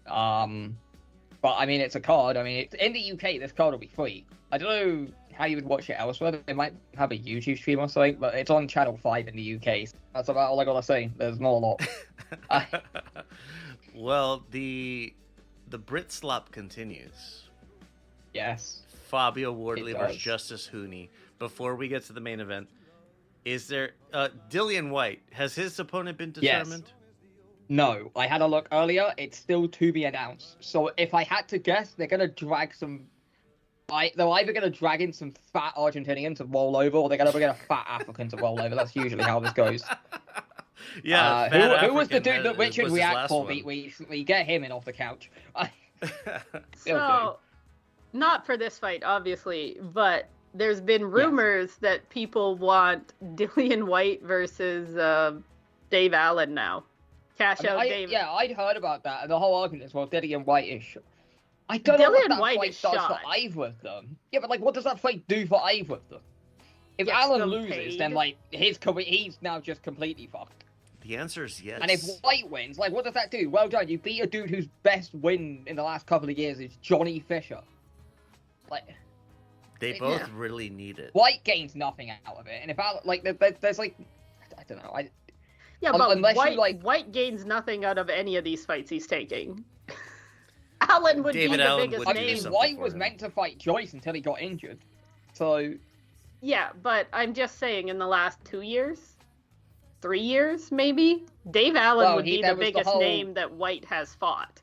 F: But, I mean, it's a card. I mean, it's in the UK, this card will be free. I don't know how you would watch it elsewhere. They might have a YouTube stream or something, but it's on Channel 5 in the UK. That's about all I gotta say. There's not a lot.
C: Well, the Brit slop continues.
F: Yes.
C: Fabio Wardley versus Justice Hooney. Before we get to the main event, is there... Dillian White, has his opponent been determined?
F: Yes. No, I had a look earlier. It's still to be announced. So if I had to guess, they're going to drag some... They're either going to drag in some fat Argentinian to roll over, or they're going to bring in a fat African to roll over. That's usually how this goes.
C: Yeah.
F: Who was the dude that Richard
C: was his
F: React
C: last
F: for
C: one.
F: beat recently? Get him in off the couch.
E: So, not for this fight, obviously, but there's been rumors that people want Dillian White versus Dave Allen now. Cash out Dave.
F: Yeah, I'd heard about that. And the whole argument is, well, Dillian White is I don't know what that
E: White
F: fight
E: is
F: does
E: shot.
F: for either of them. Yeah, but like, what does that fight do for either of them? If
E: Gets
F: Allen
E: them
F: loses,
E: paid.
F: then like his career, he's now just completely fucked.
C: The answer is yes.
F: And if White wins, like, what does that do? Well done, you beat a dude whose best win in the last couple of years is Johnny Fisher. Like,
C: they both really need it.
F: White gains nothing out of it, and if Allen, like, there's like, I don't know,
E: Yeah, but
F: unless you,
E: White gains nothing out of any of these fights he's taking. Allen would
C: David
E: be the
C: Allen
E: biggest
C: would
F: I
C: do
F: mean,
E: name.
C: something
F: White
C: for
F: was
C: him.
F: meant to fight Joyce until he got injured, so
E: Yeah, but I'm just saying, in the last 2 years, 3 years, maybe, Dave Allen
F: Well,
E: would be
F: there
E: the
F: was the
E: biggest
F: whole-
E: name that White has fought.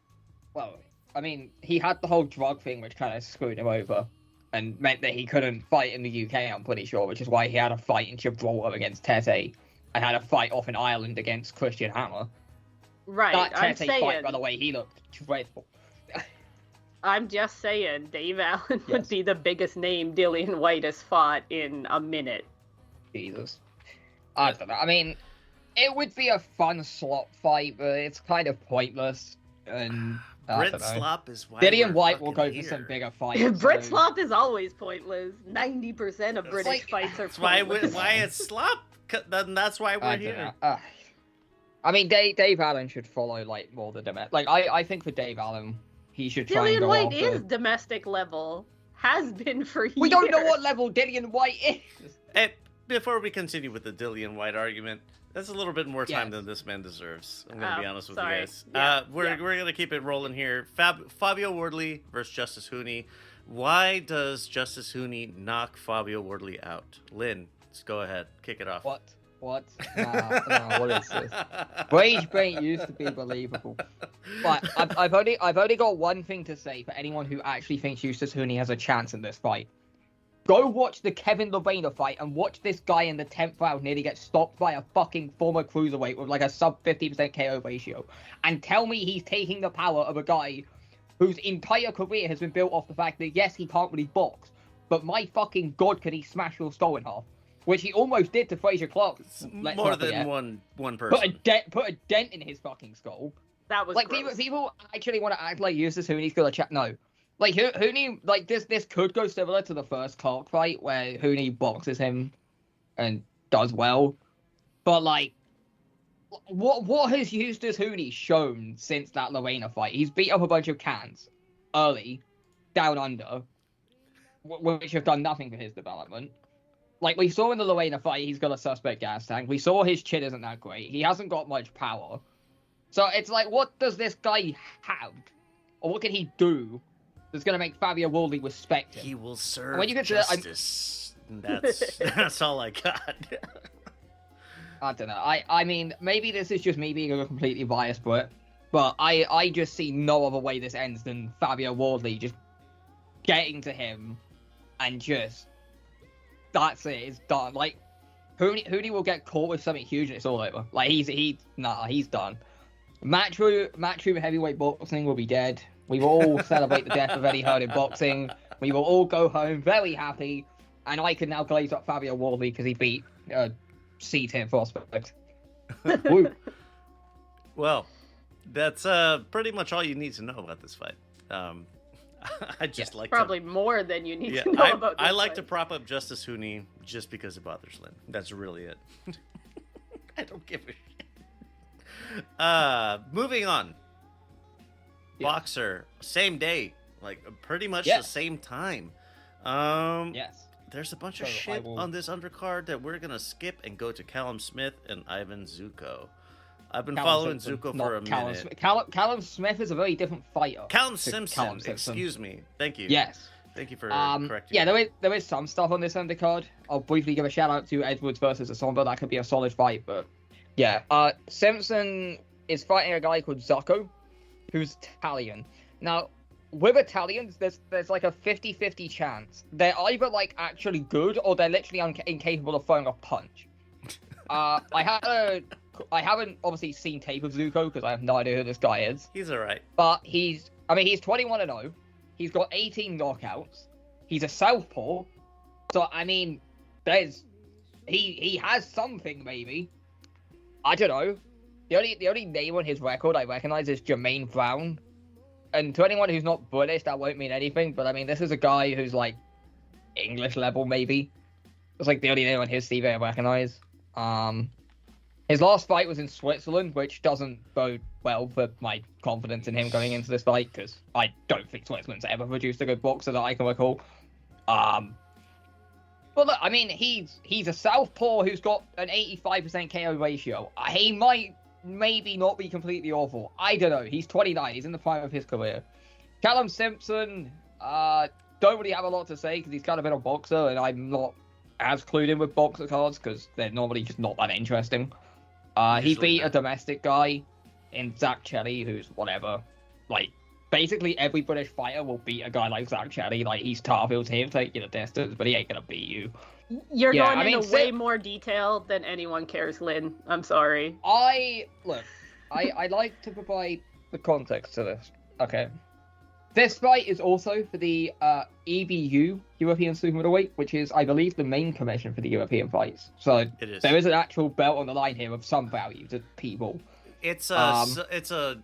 F: well, I mean, he had the whole drug thing, which kind of screwed him over, and meant that he couldn't fight in the UK, I'm pretty sure, which is why he had a fight in Gibraltar against Tete, and had a fight off in Ireland against Christian Hammer.
E: Right,
F: That
E: I'm
F: Tete
E: saying,
F: fight, by the way, he looked dreadful.
E: I'm just saying, Dave Allen would
F: Yes.
E: be the biggest name Dillian White has fought in a minute.
F: Jesus. I don't know. I mean, it would be a fun slot fight, but it's kind of pointless. And I
C: Brit
F: don't know.
C: Slop is why
F: Diddy and
C: we're
F: White will go
C: fucking
F: for some
C: here.
F: bigger fights.
E: Brit
F: so-
E: Slop is always pointless. 90% of British
F: like-
E: fights are
C: That's why
E: pointless.
C: it's Slop. Then that's why
F: I
C: we're
F: don't
C: here.
F: know. I mean, Dave Allen should follow like more the domestic. Like I think for Dave Allen, he should try and
E: Dillian
F: go
E: White
F: after-
E: is domestic level. Has been for years.
F: We don't know what level Dillian White is.
C: Hey, before we continue with the Dillian White argument, that's a little bit more time
F: Yes.
C: than this man deserves. I'm gonna be honest with
E: sorry.
C: you guys.
E: Yeah,
C: We're gonna keep it rolling here. Fabio Wardley versus Justice Hooney. Why does Justice Hooney knock Fabio Wardley out? Lynn, let's go ahead, kick it off.
F: What? Nah, what is this? Rage Bait used to be believable. But I've only got one thing to say for anyone who actually thinks Eustace Hooney has a chance in this fight. Go watch the Kevin Lavena fight and watch this guy in the 10th round nearly get stopped by a fucking former cruiserweight with like a sub 50% KO ratio. And tell me he's taking the power of a guy whose entire career has been built off the fact that yes, he can't really box, but my fucking god, can he smash your skull in half? Which he almost did to Fraser Clark. let's
C: More
F: not
C: than
F: forget.
C: one person.
F: Put a dent in his fucking skull.
E: That was
F: Like
E: gross.
F: people actually want to act like Eustace Hooney's gonna chat. No, like Hooney, like this could go similar to the first Clark fight where Hooney boxes him and does well, but like, what has Eustace Hooney shown since that Lorena fight? He's beat up a bunch of cans early, down under, which have done nothing for his development. Like, we saw in the Lorena fight, he's got a suspect gas tank. We saw his chin isn't that great. He hasn't got much power. So it's like, what does this guy have? Or what can he do that's going to make Fabio Wardley respect him?
C: He will serve
F: when you consider-
C: justice. That's all I got.
F: I don't know. I mean, maybe this is just me being a completely biased Brit, but I just see no other way this ends than Fabio Wardley just getting to him and just... That's it. It's done. Like, Hooney will get caught with something huge and it's all over. Like, he's done. Matchroom heavyweight boxing will be dead. We will all celebrate the death of Eddie Hearn in boxing. We will all go home very happy. And I can now glaze up Fabio Wardley because he beat C-tier prospect. Woo.
C: Well, that's pretty much all you need to know about this fight. I just like
E: Probably more than you need
C: Yeah,
E: to know about this
C: I like
E: fight.
C: to prop up Justice Hooney just because it bothers Lynn. That's really it. I don't give a shit. Moving on.
F: Yeah.
C: Boxer, same day, like pretty much
F: Yes.
C: the same time.
F: Yes.
C: There's a bunch of
F: So I
C: shit
F: will-
C: on this undercard that we're gonna skip and go to Callum Smith and Ivan Zuko. I've been following Zuko for a minute.
F: Callum Smith is a very different fighter.
C: Callum
F: to
C: Simpson,
F: Callum Simpson.
C: excuse me. Thank you.
F: Yes.
C: Thank you for correcting
F: Yeah,
C: me.
F: there is some stuff on this undercard. I'll briefly give a shout out to Edwards versus Asomba. That could be a solid fight, but yeah. Simpson is fighting a guy called Zucco, who's Italian. Now, with Italians, there's like a 50-50 chance. They're either like actually good or they're literally incapable of throwing a punch. I had I haven't obviously seen tape of Zuko because I have no idea who this guy is.
C: He's alright.
F: But he's 21-0. He's got 18 knockouts. He's a southpaw. So I mean, he has something maybe. I don't know. The only name on his record I recognize is Jermaine Brown. And to anyone who's not British, that won't mean anything. But I mean, this is a guy who's like English level maybe. It's like the only name on his CV I recognize. His last fight was in Switzerland, which doesn't bode well for my confidence in him going into this fight, because I don't think Switzerland's ever produced a good boxer that I can recall. But look, I mean, he's a southpaw who's got an 85% KO ratio. He might maybe not be completely awful. I don't know. He's 29. He's in the prime of his career. Callum Simpson, don't really have a lot to say because he's kind of been a boxer, and I'm not as clued in with boxer cards because they're normally just not that interesting. He beat a domestic guy in Zach Chelly, who's whatever. Like, basically every British fighter will beat a guy like Zach Chelly. Like, he's tough, he'll take you the distance, but he ain't gonna beat you.
E: You're going into way more detail than anyone cares, Lynn. I'm sorry.
F: I like to provide the context to this. Okay. This fight is also for the EBU, European Super Middleweight, which is, I believe, the main commission for the European fights. So there is an actual belt on the line here of some value to people.
C: It's a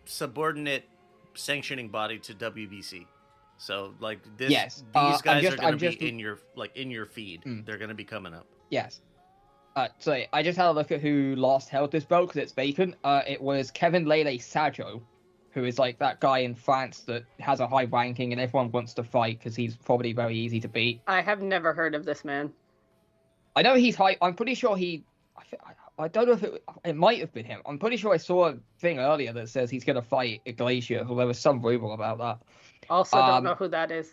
C: subordinate sanctioning body to WBC. So like this, these guys are going to be in your feed. They're going to be coming up.
F: Yes. So I just had a look at who last held this belt because it's vacant. It was Kevin Lele Sajo, who is like that guy in France that has a high ranking and everyone wants to fight because he's probably very easy to beat.
E: I have never heard of this man.
F: I know he's high. I'm pretty sure I don't know if it might have been him. I'm pretty sure I saw a thing earlier that says he's going to fight Iglesia, or there was some rumor about that.
E: Also don't know who that is.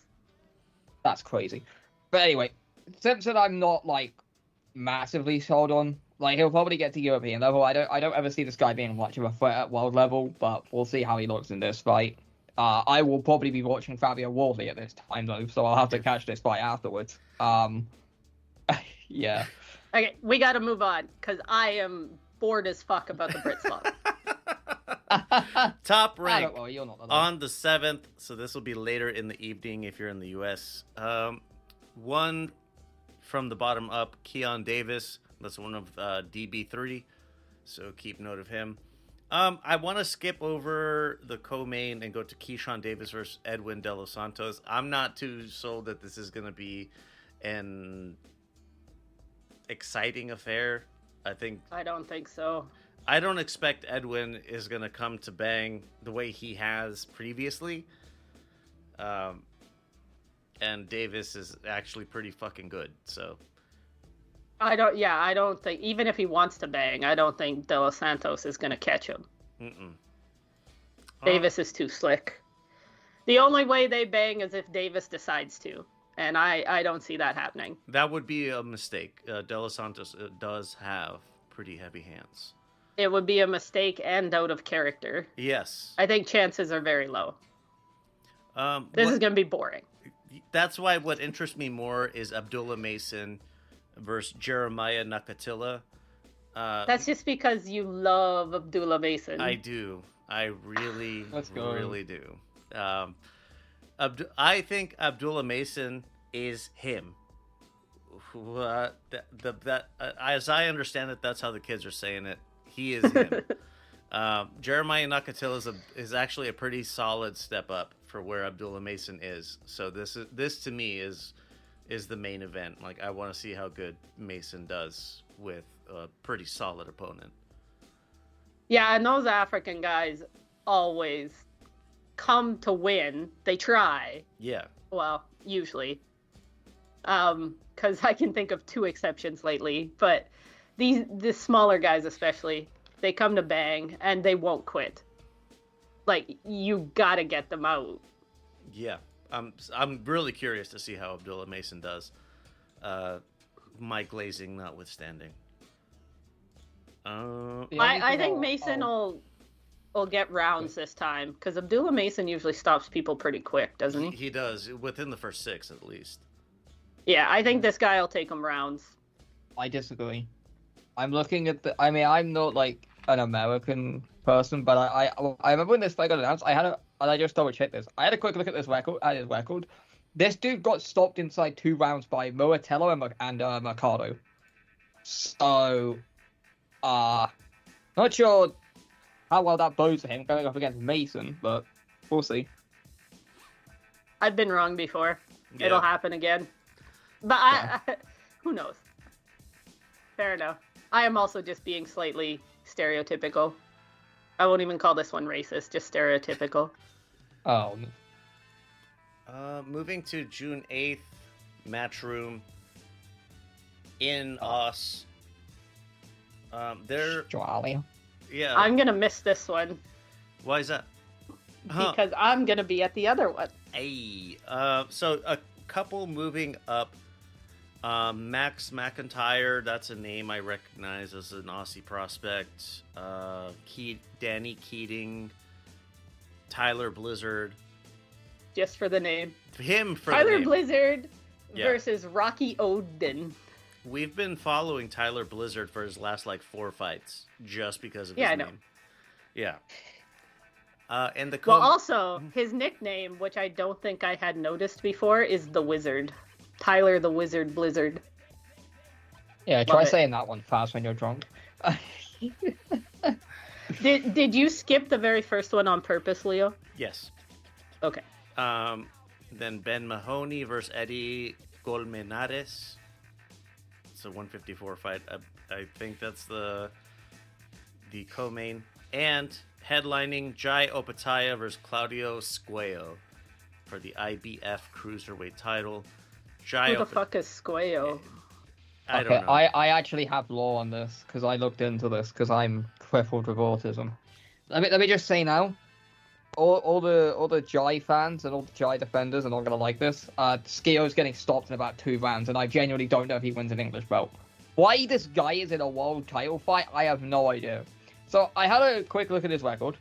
F: That's crazy. But anyway, Simpson I'm not like massively sold on. Like, he'll probably get to European level. I don't ever see this guy being much of a threat at world level, but we'll see how he looks in this fight. I will probably be watching Fabio Wardley at this time, though, so I'll have to catch this fight afterwards. Yeah.
E: Okay, we gotta move on, because I am bored as fuck about the Brit slot.
C: Top rank on the 7th, so this will be later in the evening if you're in the US. One from the bottom up, Keon Davis. That's one of DB3, so keep note of him. I want to skip over the co-main and go to Keyshawn Davis versus Edwin De Los Santos. I'm not too sold that this is going to be an exciting affair. I don't think so. I don't expect Edwin is going to come to bang the way he has previously. And Davis is actually pretty fucking good, so...
E: I don't think, even if he wants to bang, I don't think De Los Santos is going to catch him. Davis is too slick. The only way they bang is if Davis decides to, and I don't see that happening.
C: That would be a mistake. De Los Santos does have pretty heavy hands.
E: It would be a mistake and out of character.
C: Yes.
E: I think chances are very low. This is going to be boring.
C: That's why what interests me more is Abdullah Mason versus Jeremiah Nakatila.
E: That's just because you love Abdullah Mason.
C: I do. I really, really do. I think Abdullah Mason is him. As I understand it, that's how the kids are saying it. He is him. Jeremiah Nakatila is actually a pretty solid step up for where Abdullah Mason is. So this to me is the main event. Like, I want to see how good Mason does with a pretty solid opponent.
E: Yeah, and those African guys always come to win. They try.
C: Yeah.
E: Well, usually. Because I can think of 2 exceptions lately. But the smaller guys especially, they come to bang, and they won't quit. Like, you gotta get them out.
C: Yeah. I'm really curious to see how Abdullah Mason does. My glazing notwithstanding.
E: I think Mason will get rounds this time, because Abdullah Mason usually stops people pretty quick, doesn't he?
C: He does, within the first 6 at least.
E: Yeah, I think this guy will take him rounds.
F: I disagree. I'm looking at the. I mean, I'm not like an American person, but I remember when this fight got announced. And I just double checked this. I had a quick look at this record. At his record, this dude got stopped inside 2 rounds by Muatello and Mercado. So, not sure how well that bodes for him going up against Mason, but we'll see.
E: I've been wrong before.
C: Yeah.
E: It'll happen again. But I who knows? Fair enough. I am also just being slightly stereotypical. I won't even call this one racist, just stereotypical.
F: Oh.
C: Moving to June 8th, Matchroom in Aus. They're
F: Australia.
C: yeah.
E: I'm gonna miss this one
C: Why is that?
E: because I'm gonna be at the other one.
C: Hey, so a couple moving up. Max McIntyre, that's a name I recognize as an Aussie prospect. Danny Keating, Tyler Blizzard.
E: Just for the name.
C: Him for the
E: Tyler
C: name.
E: Blizzard
C: Yeah.
E: versus Rocky Odin.
C: We've been following Tyler Blizzard for his last like 4 fights just because of
E: Yeah,
C: his
E: I know.
C: name. Yeah. And the
E: Well, also, his nickname, which I don't think I had noticed before, is the Wizard. Tyler the Wizard Blizzard.
F: Yeah, try
E: Love it.
F: saying that one fast when you're drunk.
E: Did you skip the very first one on purpose, Leo?
C: yes.
E: Okay.
C: Then Ben Mahoney versus Eddie Colmenares. It's a 154 fight. I think that's the co-main. And headlining Jai Opataya versus Claudio Squeo for the IBF Cruiserweight title.
E: Who the fuck is Squeo?
C: I don't know.
F: I actually have law on this because I looked into this because I'm crippled with autism. Let me just say now, all the Jai fans and all the Jai defenders are not gonna like this. Skeo's getting stopped in about 2 rounds, and I genuinely don't know if he wins an English belt. Why this guy is in a world title fight, I have no idea. So I had a quick look at his record.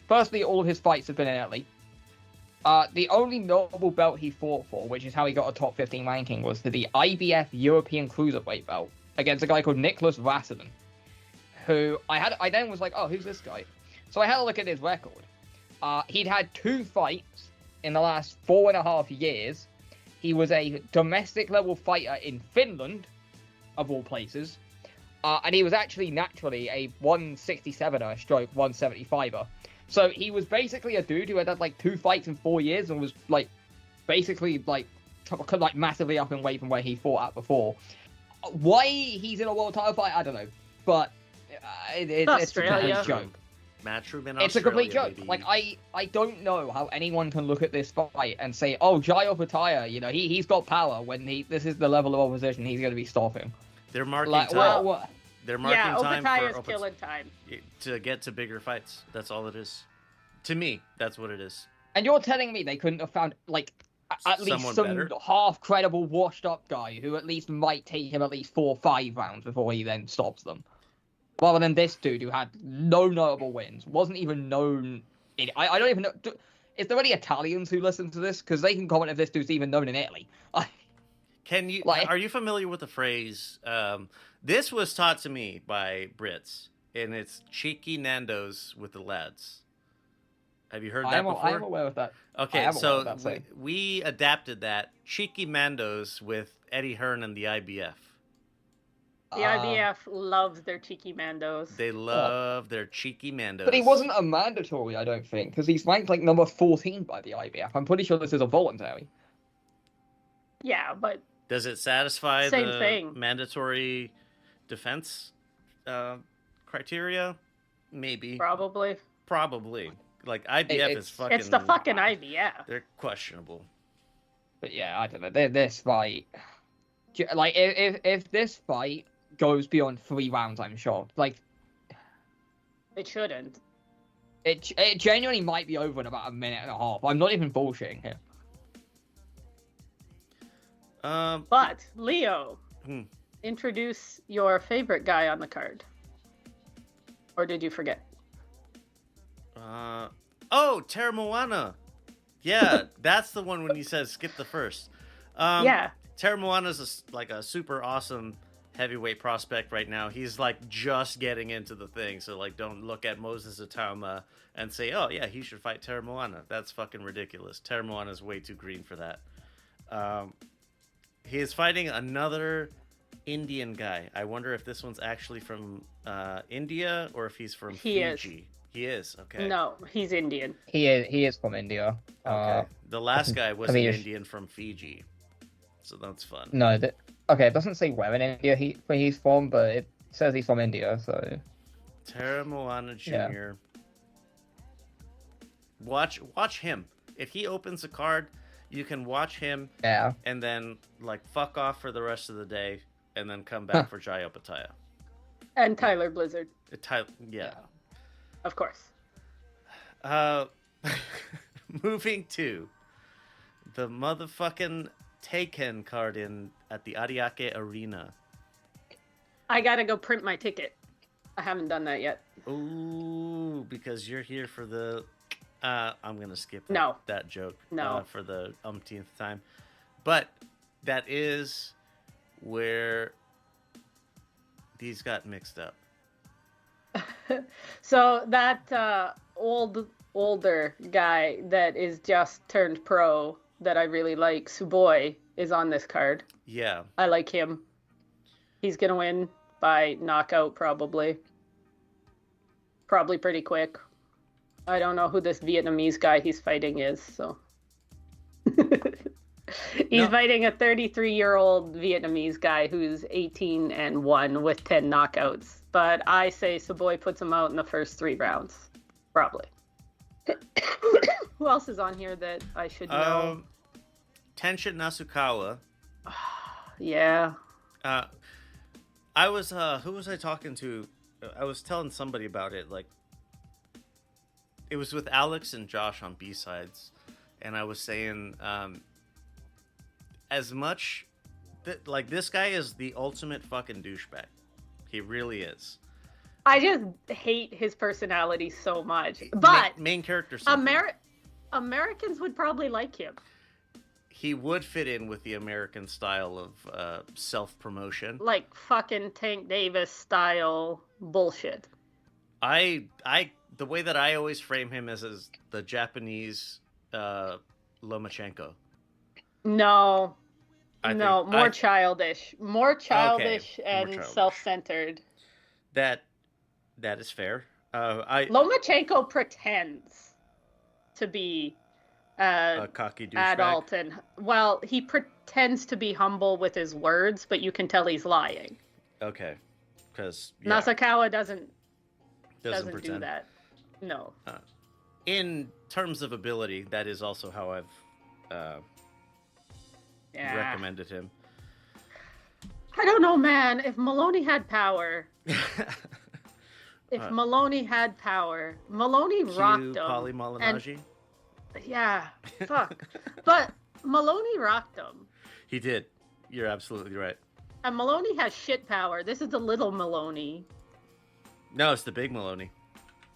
F: Firstly, all of his fights have been in Italy. The only notable belt he fought for, which is how he got a top 15 ranking, was for the IBF European Cruiserweight belt against a guy called Nicholas Vassiden, who I then was like, oh, who's this guy? So I had a look at his record. He'd had 2 fights in the last 4.5 years. He was a domestic level fighter in Finland, of all places, and he was actually naturally a 167er stroke 175er. So he was basically a dude who had like 2 fights in 4 years and was like basically like massively up in weight from where he fought at before. Why he's in a world title fight, I don't know, but it's a complete joke.
C: Matchroom in
F: It's a complete
C: Australia,
F: joke.
C: baby.
F: Like I don't know how anyone can look at this fight and say, "Oh, Jai Opataya, you know, he's got power." When this is the level of opposition he's going to be stopping.
C: They're marking
F: Like,
C: time.
F: what?
C: They're marking time
E: Opataya's
C: for
E: killing time.
C: to get to bigger fights. That's all it is. To me, that's what it is.
F: And you're telling me they couldn't have found like at least
C: Someone
F: some
C: better?
F: half credible, washed up guy who at least might take him at least 4 or 5 rounds before he then stops them. Rather than this dude who had no notable wins, wasn't even known. I don't even know. Is there any Italians who listen to this? Because they can comment if this dude's even known in Italy.
C: Can you?
F: Like-
C: Are you familiar with the phrase? This was taught to me by Brits, and it's cheeky Nando's with the lads. Have you heard that before?
F: I am aware of that. I
C: Okay,
F: am aware
C: so
F: of that saying.
C: we adapted that cheeky Mandos with Eddie Hearn and the IBF.
E: The IBF loves their cheeky mandos.
C: They love their cheeky Mandos.
F: But he wasn't a mandatory, I don't think, because he's ranked like number 14 by the IBF. I'm pretty sure this is a voluntary.
E: Yeah, but
C: Does it satisfy
E: Same
C: the
E: thing.
C: mandatory defense criteria? Maybe.
E: probably.
C: Probably. Like IBF is fucking.
E: It's the fucking IBF.
C: They're questionable.
F: But yeah, I don't know. This fight, like, if this fight goes beyond 3 rounds, I'm shocked. Like,
E: It shouldn't.
F: it genuinely might be over in about a minute and a half. I'm not even bullshitting here.
E: But, Leo, introduce your favorite guy on the card. Or did you forget?
C: Terra Moana. Yeah, that's the one when he says skip the first.
E: Yeah.
C: Terra Moana's like a super awesome heavyweight prospect right now. He's like just getting into the thing, so like don't look at Moses Atama and say, oh yeah, he should fight Terra Moana. That's fucking ridiculous. Terra Moana is way too green for that. He is fighting another Indian guy. I wonder if this one's actually from India or if he's from Fiji. He is. Okay.
E: No, he's Indian.
F: He is from India.
C: Okay. The last guy was
F: I mean,
C: an Indian from Fiji, so that's fun.
F: No, okay, it doesn't say where in India he's from, but it says he's from India, so...
C: Terra Moana Jr.
F: Yeah.
C: Watch him. If he opens a card, you can watch him and then like fuck off for the rest of the day and then come back for Jayapataya.
E: And Tyler Blizzard.
C: Yeah.
E: Of course.
C: Moving to the motherfucking Taken card at the Ariake Arena.
E: I gotta go print my ticket. I haven't done that yet.
C: Ooh, because you're here for the... I'm going to skip that joke for the umpteenth time. But that is where these got mixed up.
E: So that older guy that is just turned pro that I really like, Suboi, is on this card.
C: Yeah.
E: I like him. He's going to win by knockout, probably. Probably pretty quick. I don't know who this Vietnamese guy he's fighting is, so... He's fighting a 33-year-old Vietnamese guy who's 18-1 with 10 knockouts. But I say Suboi puts him out in the first 3 rounds. Probably. Who else is on here that I should know?
C: Tenshin Nasukawa.
E: Yeah.
C: I was, who was I talking to? I was telling somebody about it, like, it was with Alex and Josh on B-Sides, and I was saying, as much, like, this guy is the ultimate fucking douchebag. He really is.
E: I just hate his personality so much. But
C: main character
E: Americans would probably like him.
C: He would fit in with the American style of self-promotion.
E: Like fucking Tank Davis style bullshit.
C: The way that I always frame him is the Japanese Lomachenko.
E: No, more childish. More childish and
C: more childish.
E: Self-centered.
C: That is fair.
E: Lomachenko pretends to be
C: a cocky douchebag.
E: Adult and he pretends to be humble with his words, but you can tell he's lying.
C: Okay, because
E: Nasukawa doesn't
C: pretend.
E: do that. No.
C: In terms of ability, that is also how I've recommended him.
E: I don't know, man. If Maloney had power, Maloney rocked him.
C: Paulie Malignaggi?
E: Yeah, fuck. But Maloney rocked him.
C: He did. You're absolutely right.
E: And Maloney has shit power. This is the little Maloney.
C: No, it's the big Maloney.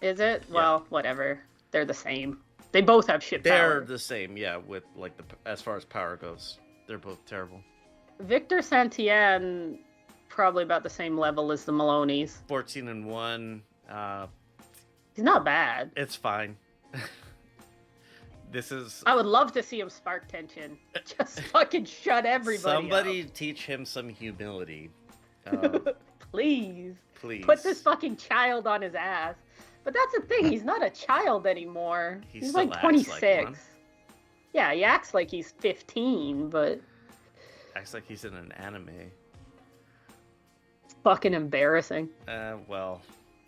E: Is it?
C: Yeah.
E: Well, whatever. They're the same. They both have shit power.
C: They're the same, yeah, with like as far as power goes. They're both terrible.
E: Victor Santillan, probably about the same level as the Maloneys.
C: 14-1.
E: He's not bad.
C: It's fine. This is...
E: I would love to see him spark tension. Just fucking shut everybody
C: Somebody
E: up.
C: teach him some humility.
E: Please.
C: Please.
E: Put this fucking child on his ass. But that's the thing, he's not a child anymore. He's like 26. Like yeah, he acts like he's 15, but...
C: Acts like he's in an anime.
E: It's fucking embarrassing.
C: Well,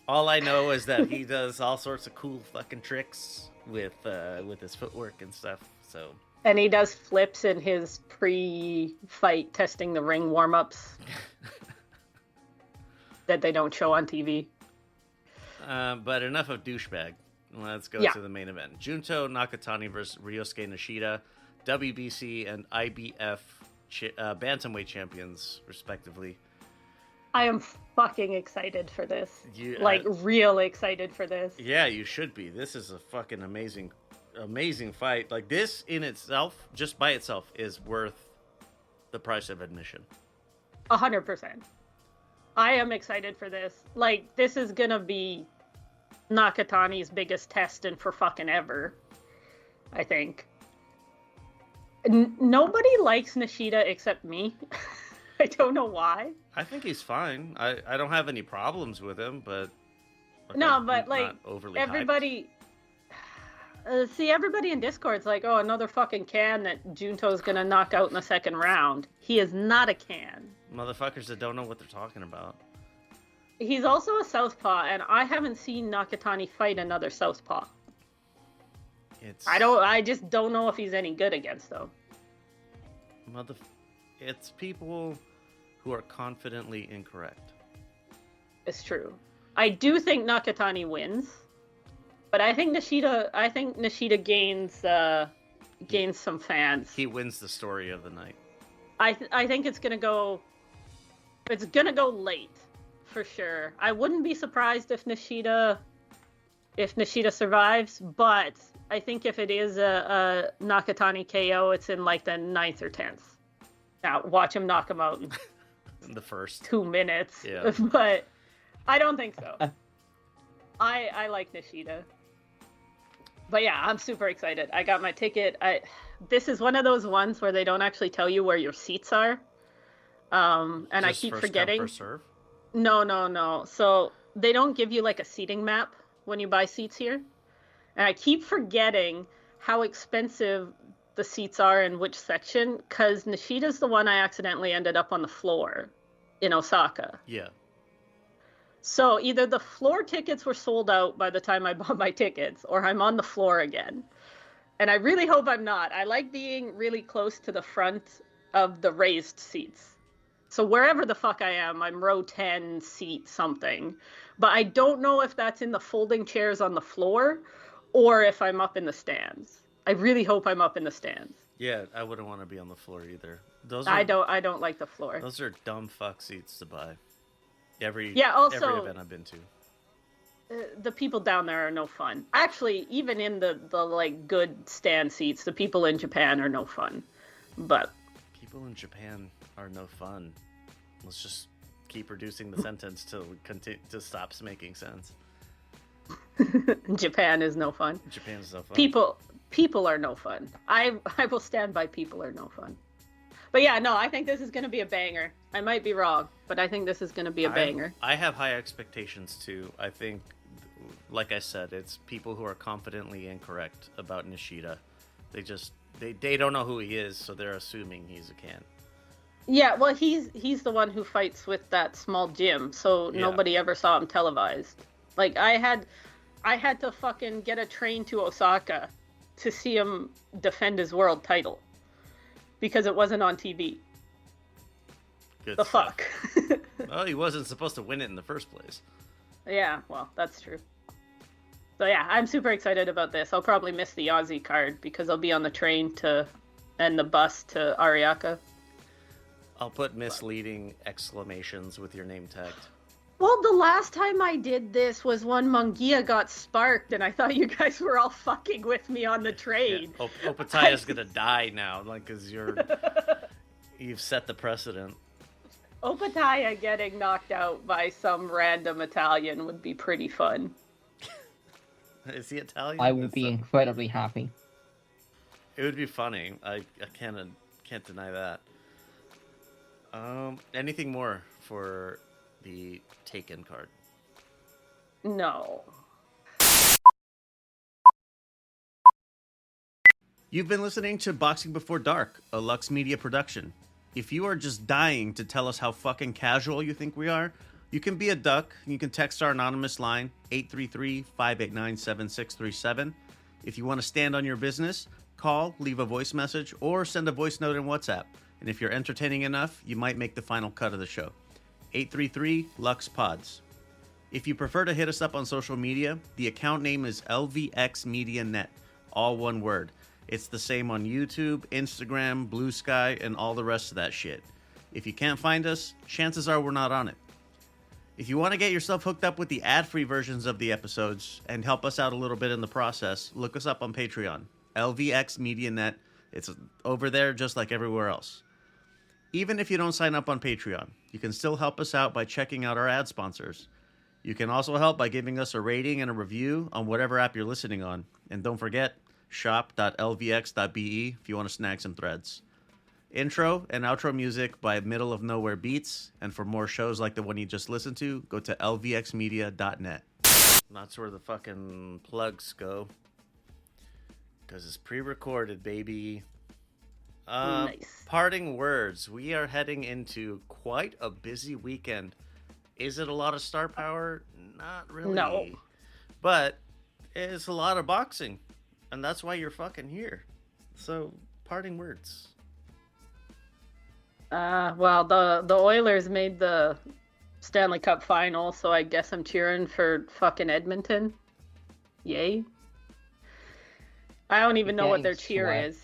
C: all I know is that he does all sorts of cool fucking tricks with his footwork and stuff, so...
E: And he does flips in his pre-fight testing the ring warm-ups. That they don't show on TV.
C: But enough of douchebag. Let's go to the main event. Junto Nakatani versus Ryosuke Nishida, WBC and IBF bantamweight champions, respectively.
E: I am fucking excited for this. Real excited for this.
C: Yeah, you should be. This is a fucking amazing fight. Like, this in itself, just by itself, is worth the price of admission.
E: 100%. I am excited for this. Like, this is gonna be Nakatani's biggest test in for fucking ever, I think. Nobody likes Nishida except me. I don't know why.
C: I think he's fine. I don't have any problems with him, but
E: No,
C: I'm
E: but,
C: not
E: like,
C: overly
E: everybody... see, everybody in Discord's like, oh, another fucking can that Junto's gonna knock out in the second round. He is not a can.
C: hyped. Motherfuckers that don't know what they're talking about.
E: He's also a southpaw, and I haven't seen Nakatani fight another southpaw. I just don't know if he's any good against them.
C: It's people who are confidently incorrect.
E: It's true. I do think Nakatani wins, but I think Nishida gains some fans.
C: He wins the story of the night.
E: I think it's gonna go late for sure. I wouldn't be surprised if Nishida survives, but I think if it is a Nakatani KO, it's in like the 9th or 10th. Now watch him knock him out
C: In the first
E: 2 minutes.
C: Yeah.
E: But I don't think so. I like Nishida. But yeah, I'm super excited. I got my ticket. This is one of those ones where they don't actually tell you where your seats are. And I keep forgetting.
C: Come, first serve?
E: No. So they don't give you like a seating map when you buy seats here. And I keep forgetting how expensive the seats are in which section, because Nishida's the one I accidentally ended up on the floor in Osaka.
C: Yeah.
E: So either the floor tickets were sold out by the time I bought my tickets, or I'm on the floor again. And I really hope I'm not. I like being really close to the front of the raised seats. So wherever the fuck I am, I'm row 10, seat something. But I don't know if that's in the folding chairs on the floor or if I'm up in the stands. I really hope I'm up in the stands.
C: Yeah, I wouldn't want to be on the floor either.
E: I don't like the floor.
C: Those are dumb fuck seats to buy. Every
E: also,
C: event I've been to.
E: The people down there are no fun. Actually, even in the like good stand seats, the people in Japan are no fun. But
C: people in Japan are no fun. Let's just keep reducing the sentence till it stops making sense.
E: Japan is no fun.
C: Japan is no fun.
E: People are no fun. I will stand by people are no fun. But yeah, no, I think this is going to be a banger. I might be wrong, but I think this is going to be a banger.
C: I have high expectations too. I think, like I said, it's people who are confidently incorrect about Nishida. They don't know who he is, so they're assuming he's a can.
E: Yeah, well, he's the one who fights with that small gym, so nobody ever saw him televised. Like, I had to fucking get a train to Osaka to see him defend his world title because it wasn't on TV.
C: Good
E: the
C: stuff.
E: Fuck.
C: Well, he wasn't supposed to win it in the first place.
E: Yeah, well, that's true. So yeah, I'm super excited about this. I'll probably miss the Aussie card because I'll be on the train and the bus to Ariaka.
C: I'll put misleading exclamations with your name tagged.
E: Well, the last time I did this was when Mungia got sparked, and I thought you guys were all fucking with me on the train.
C: Yeah. Opataya's gonna die now, like, because you've set the precedent.
E: Opataya getting knocked out by some random Italian would be pretty fun.
C: Is he Italian?
F: I would be incredibly happy.
C: It would be funny. I can't deny that. Anything more for the Taken card?
E: No.
C: You've been listening to Boxing Before Dark, a Lux Media production. If you are just dying to tell us how fucking casual you think we are, you can be a duck. You can text our anonymous line, 833-589-7637. If you want to stand on your business, call, leave a voice message, or send a voice note in WhatsApp. And if you're entertaining enough, you might make the final cut of the show. 833-LUX-PODS. If you prefer to hit us up on social media, the account name is LVXMediaNet, all one word. It's the same on YouTube, Instagram, Blue Sky, and all the rest of that shit. If you can't find us, chances are we're not on it. If you want to get yourself hooked up with the ad-free versions of the episodes and help us out a little bit in the process, look us up on Patreon, LVXMediaNet. It's over there just like everywhere else. Even if you don't sign up on Patreon, you can still help us out by checking out our ad sponsors. You can also help by giving us a rating and a review on whatever app you're listening on. And don't forget, shop.lvx.be if you want to snag some threads. Intro and outro music by Middle of Nowhere Beats. And for more shows like the one you just listened to, go to lvxmedia.net. That's where the fucking plugs go. Because it's pre-recorded, baby.
E: Nice.
C: Parting words. We are heading into quite a busy weekend. Is it a lot of star power? Not really.
E: No.
C: But it's a lot of boxing. And that's why you're fucking here. So, parting words.
E: Well, the Oilers made the Stanley Cup final, so I guess I'm cheering for fucking Edmonton. Yay. I don't even know what their cheer is.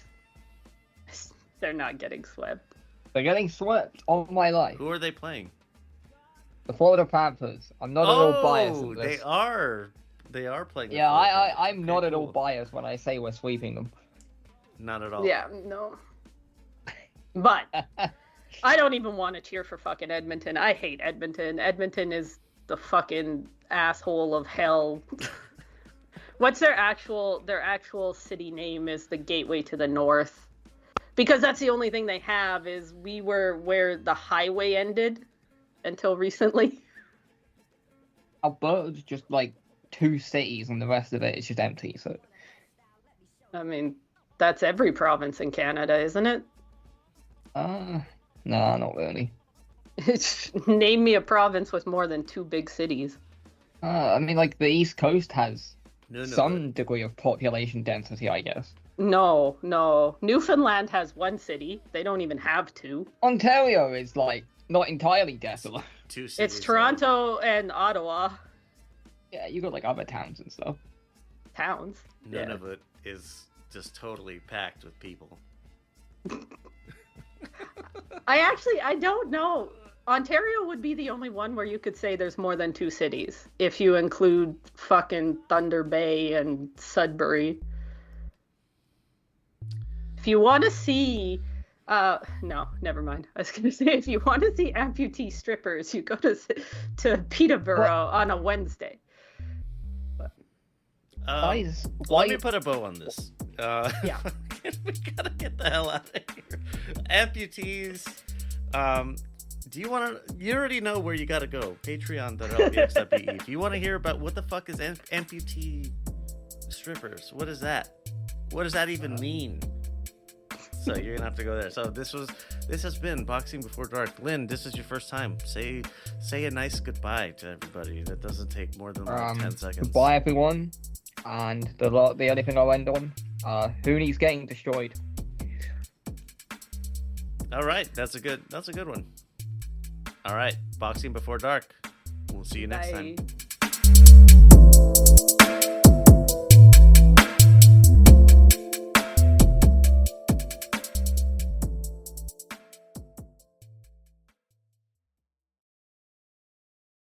E: They're not getting swept.
F: They're getting swept on my life.
C: Who are they playing?
F: The Florida Panthers. I'm not at all biased in this.
C: They are. They are playing.
F: Yeah, I'm not at all biased when I say we're sweeping them.
C: Not at all.
E: Yeah, no. But I don't even want to cheer for fucking Edmonton. I hate Edmonton. Edmonton is the fucking asshole of hell. What's their actual city name is the Gateway to the North. Because that's the only thing they have is we were where the highway ended until recently.
F: Alberta's just like 2 cities and the rest of it is just empty, so...
E: I mean, that's every province in Canada, isn't it?
F: No, not really.
E: Name me a province with more than 2 big cities.
F: I mean, like, the East Coast has some
C: but...
F: degree of population density, I guess.
E: No. Newfoundland has 1 city. They don't even have 2.
F: Ontario is, like, not entirely desolate.
C: 2 cities.
E: It's Toronto and Ottawa.
F: Yeah, you got, like, other towns and stuff.
E: Towns.
C: None of it is just totally packed with people.
E: I don't know. Ontario would be the only one where you could say there's more than 2 cities. If you include fucking Thunder Bay and Sudbury. If you want to see... no, never mind. I was going to say, if you want to see amputee strippers, you go to Peterborough on a Wednesday.
C: Let me put a bow on this.
E: Yeah.
C: We gotta get the hell out of here. Amputees. Do you want to... You already know where you gotta go. Patreon.lvx.be. If you want to hear about what the fuck is amputee strippers, what is that? What does that even mean? So you're gonna have to go there. So this has been Boxing Before Dark. Lynn, this is your first time. Say a nice goodbye to everybody. That doesn't take more than 10 seconds.
F: Goodbye, everyone. And the only thing I'll end on, Hooney's getting destroyed.
C: All right, that's a good one. All right, Boxing Before Dark. We'll see you next time.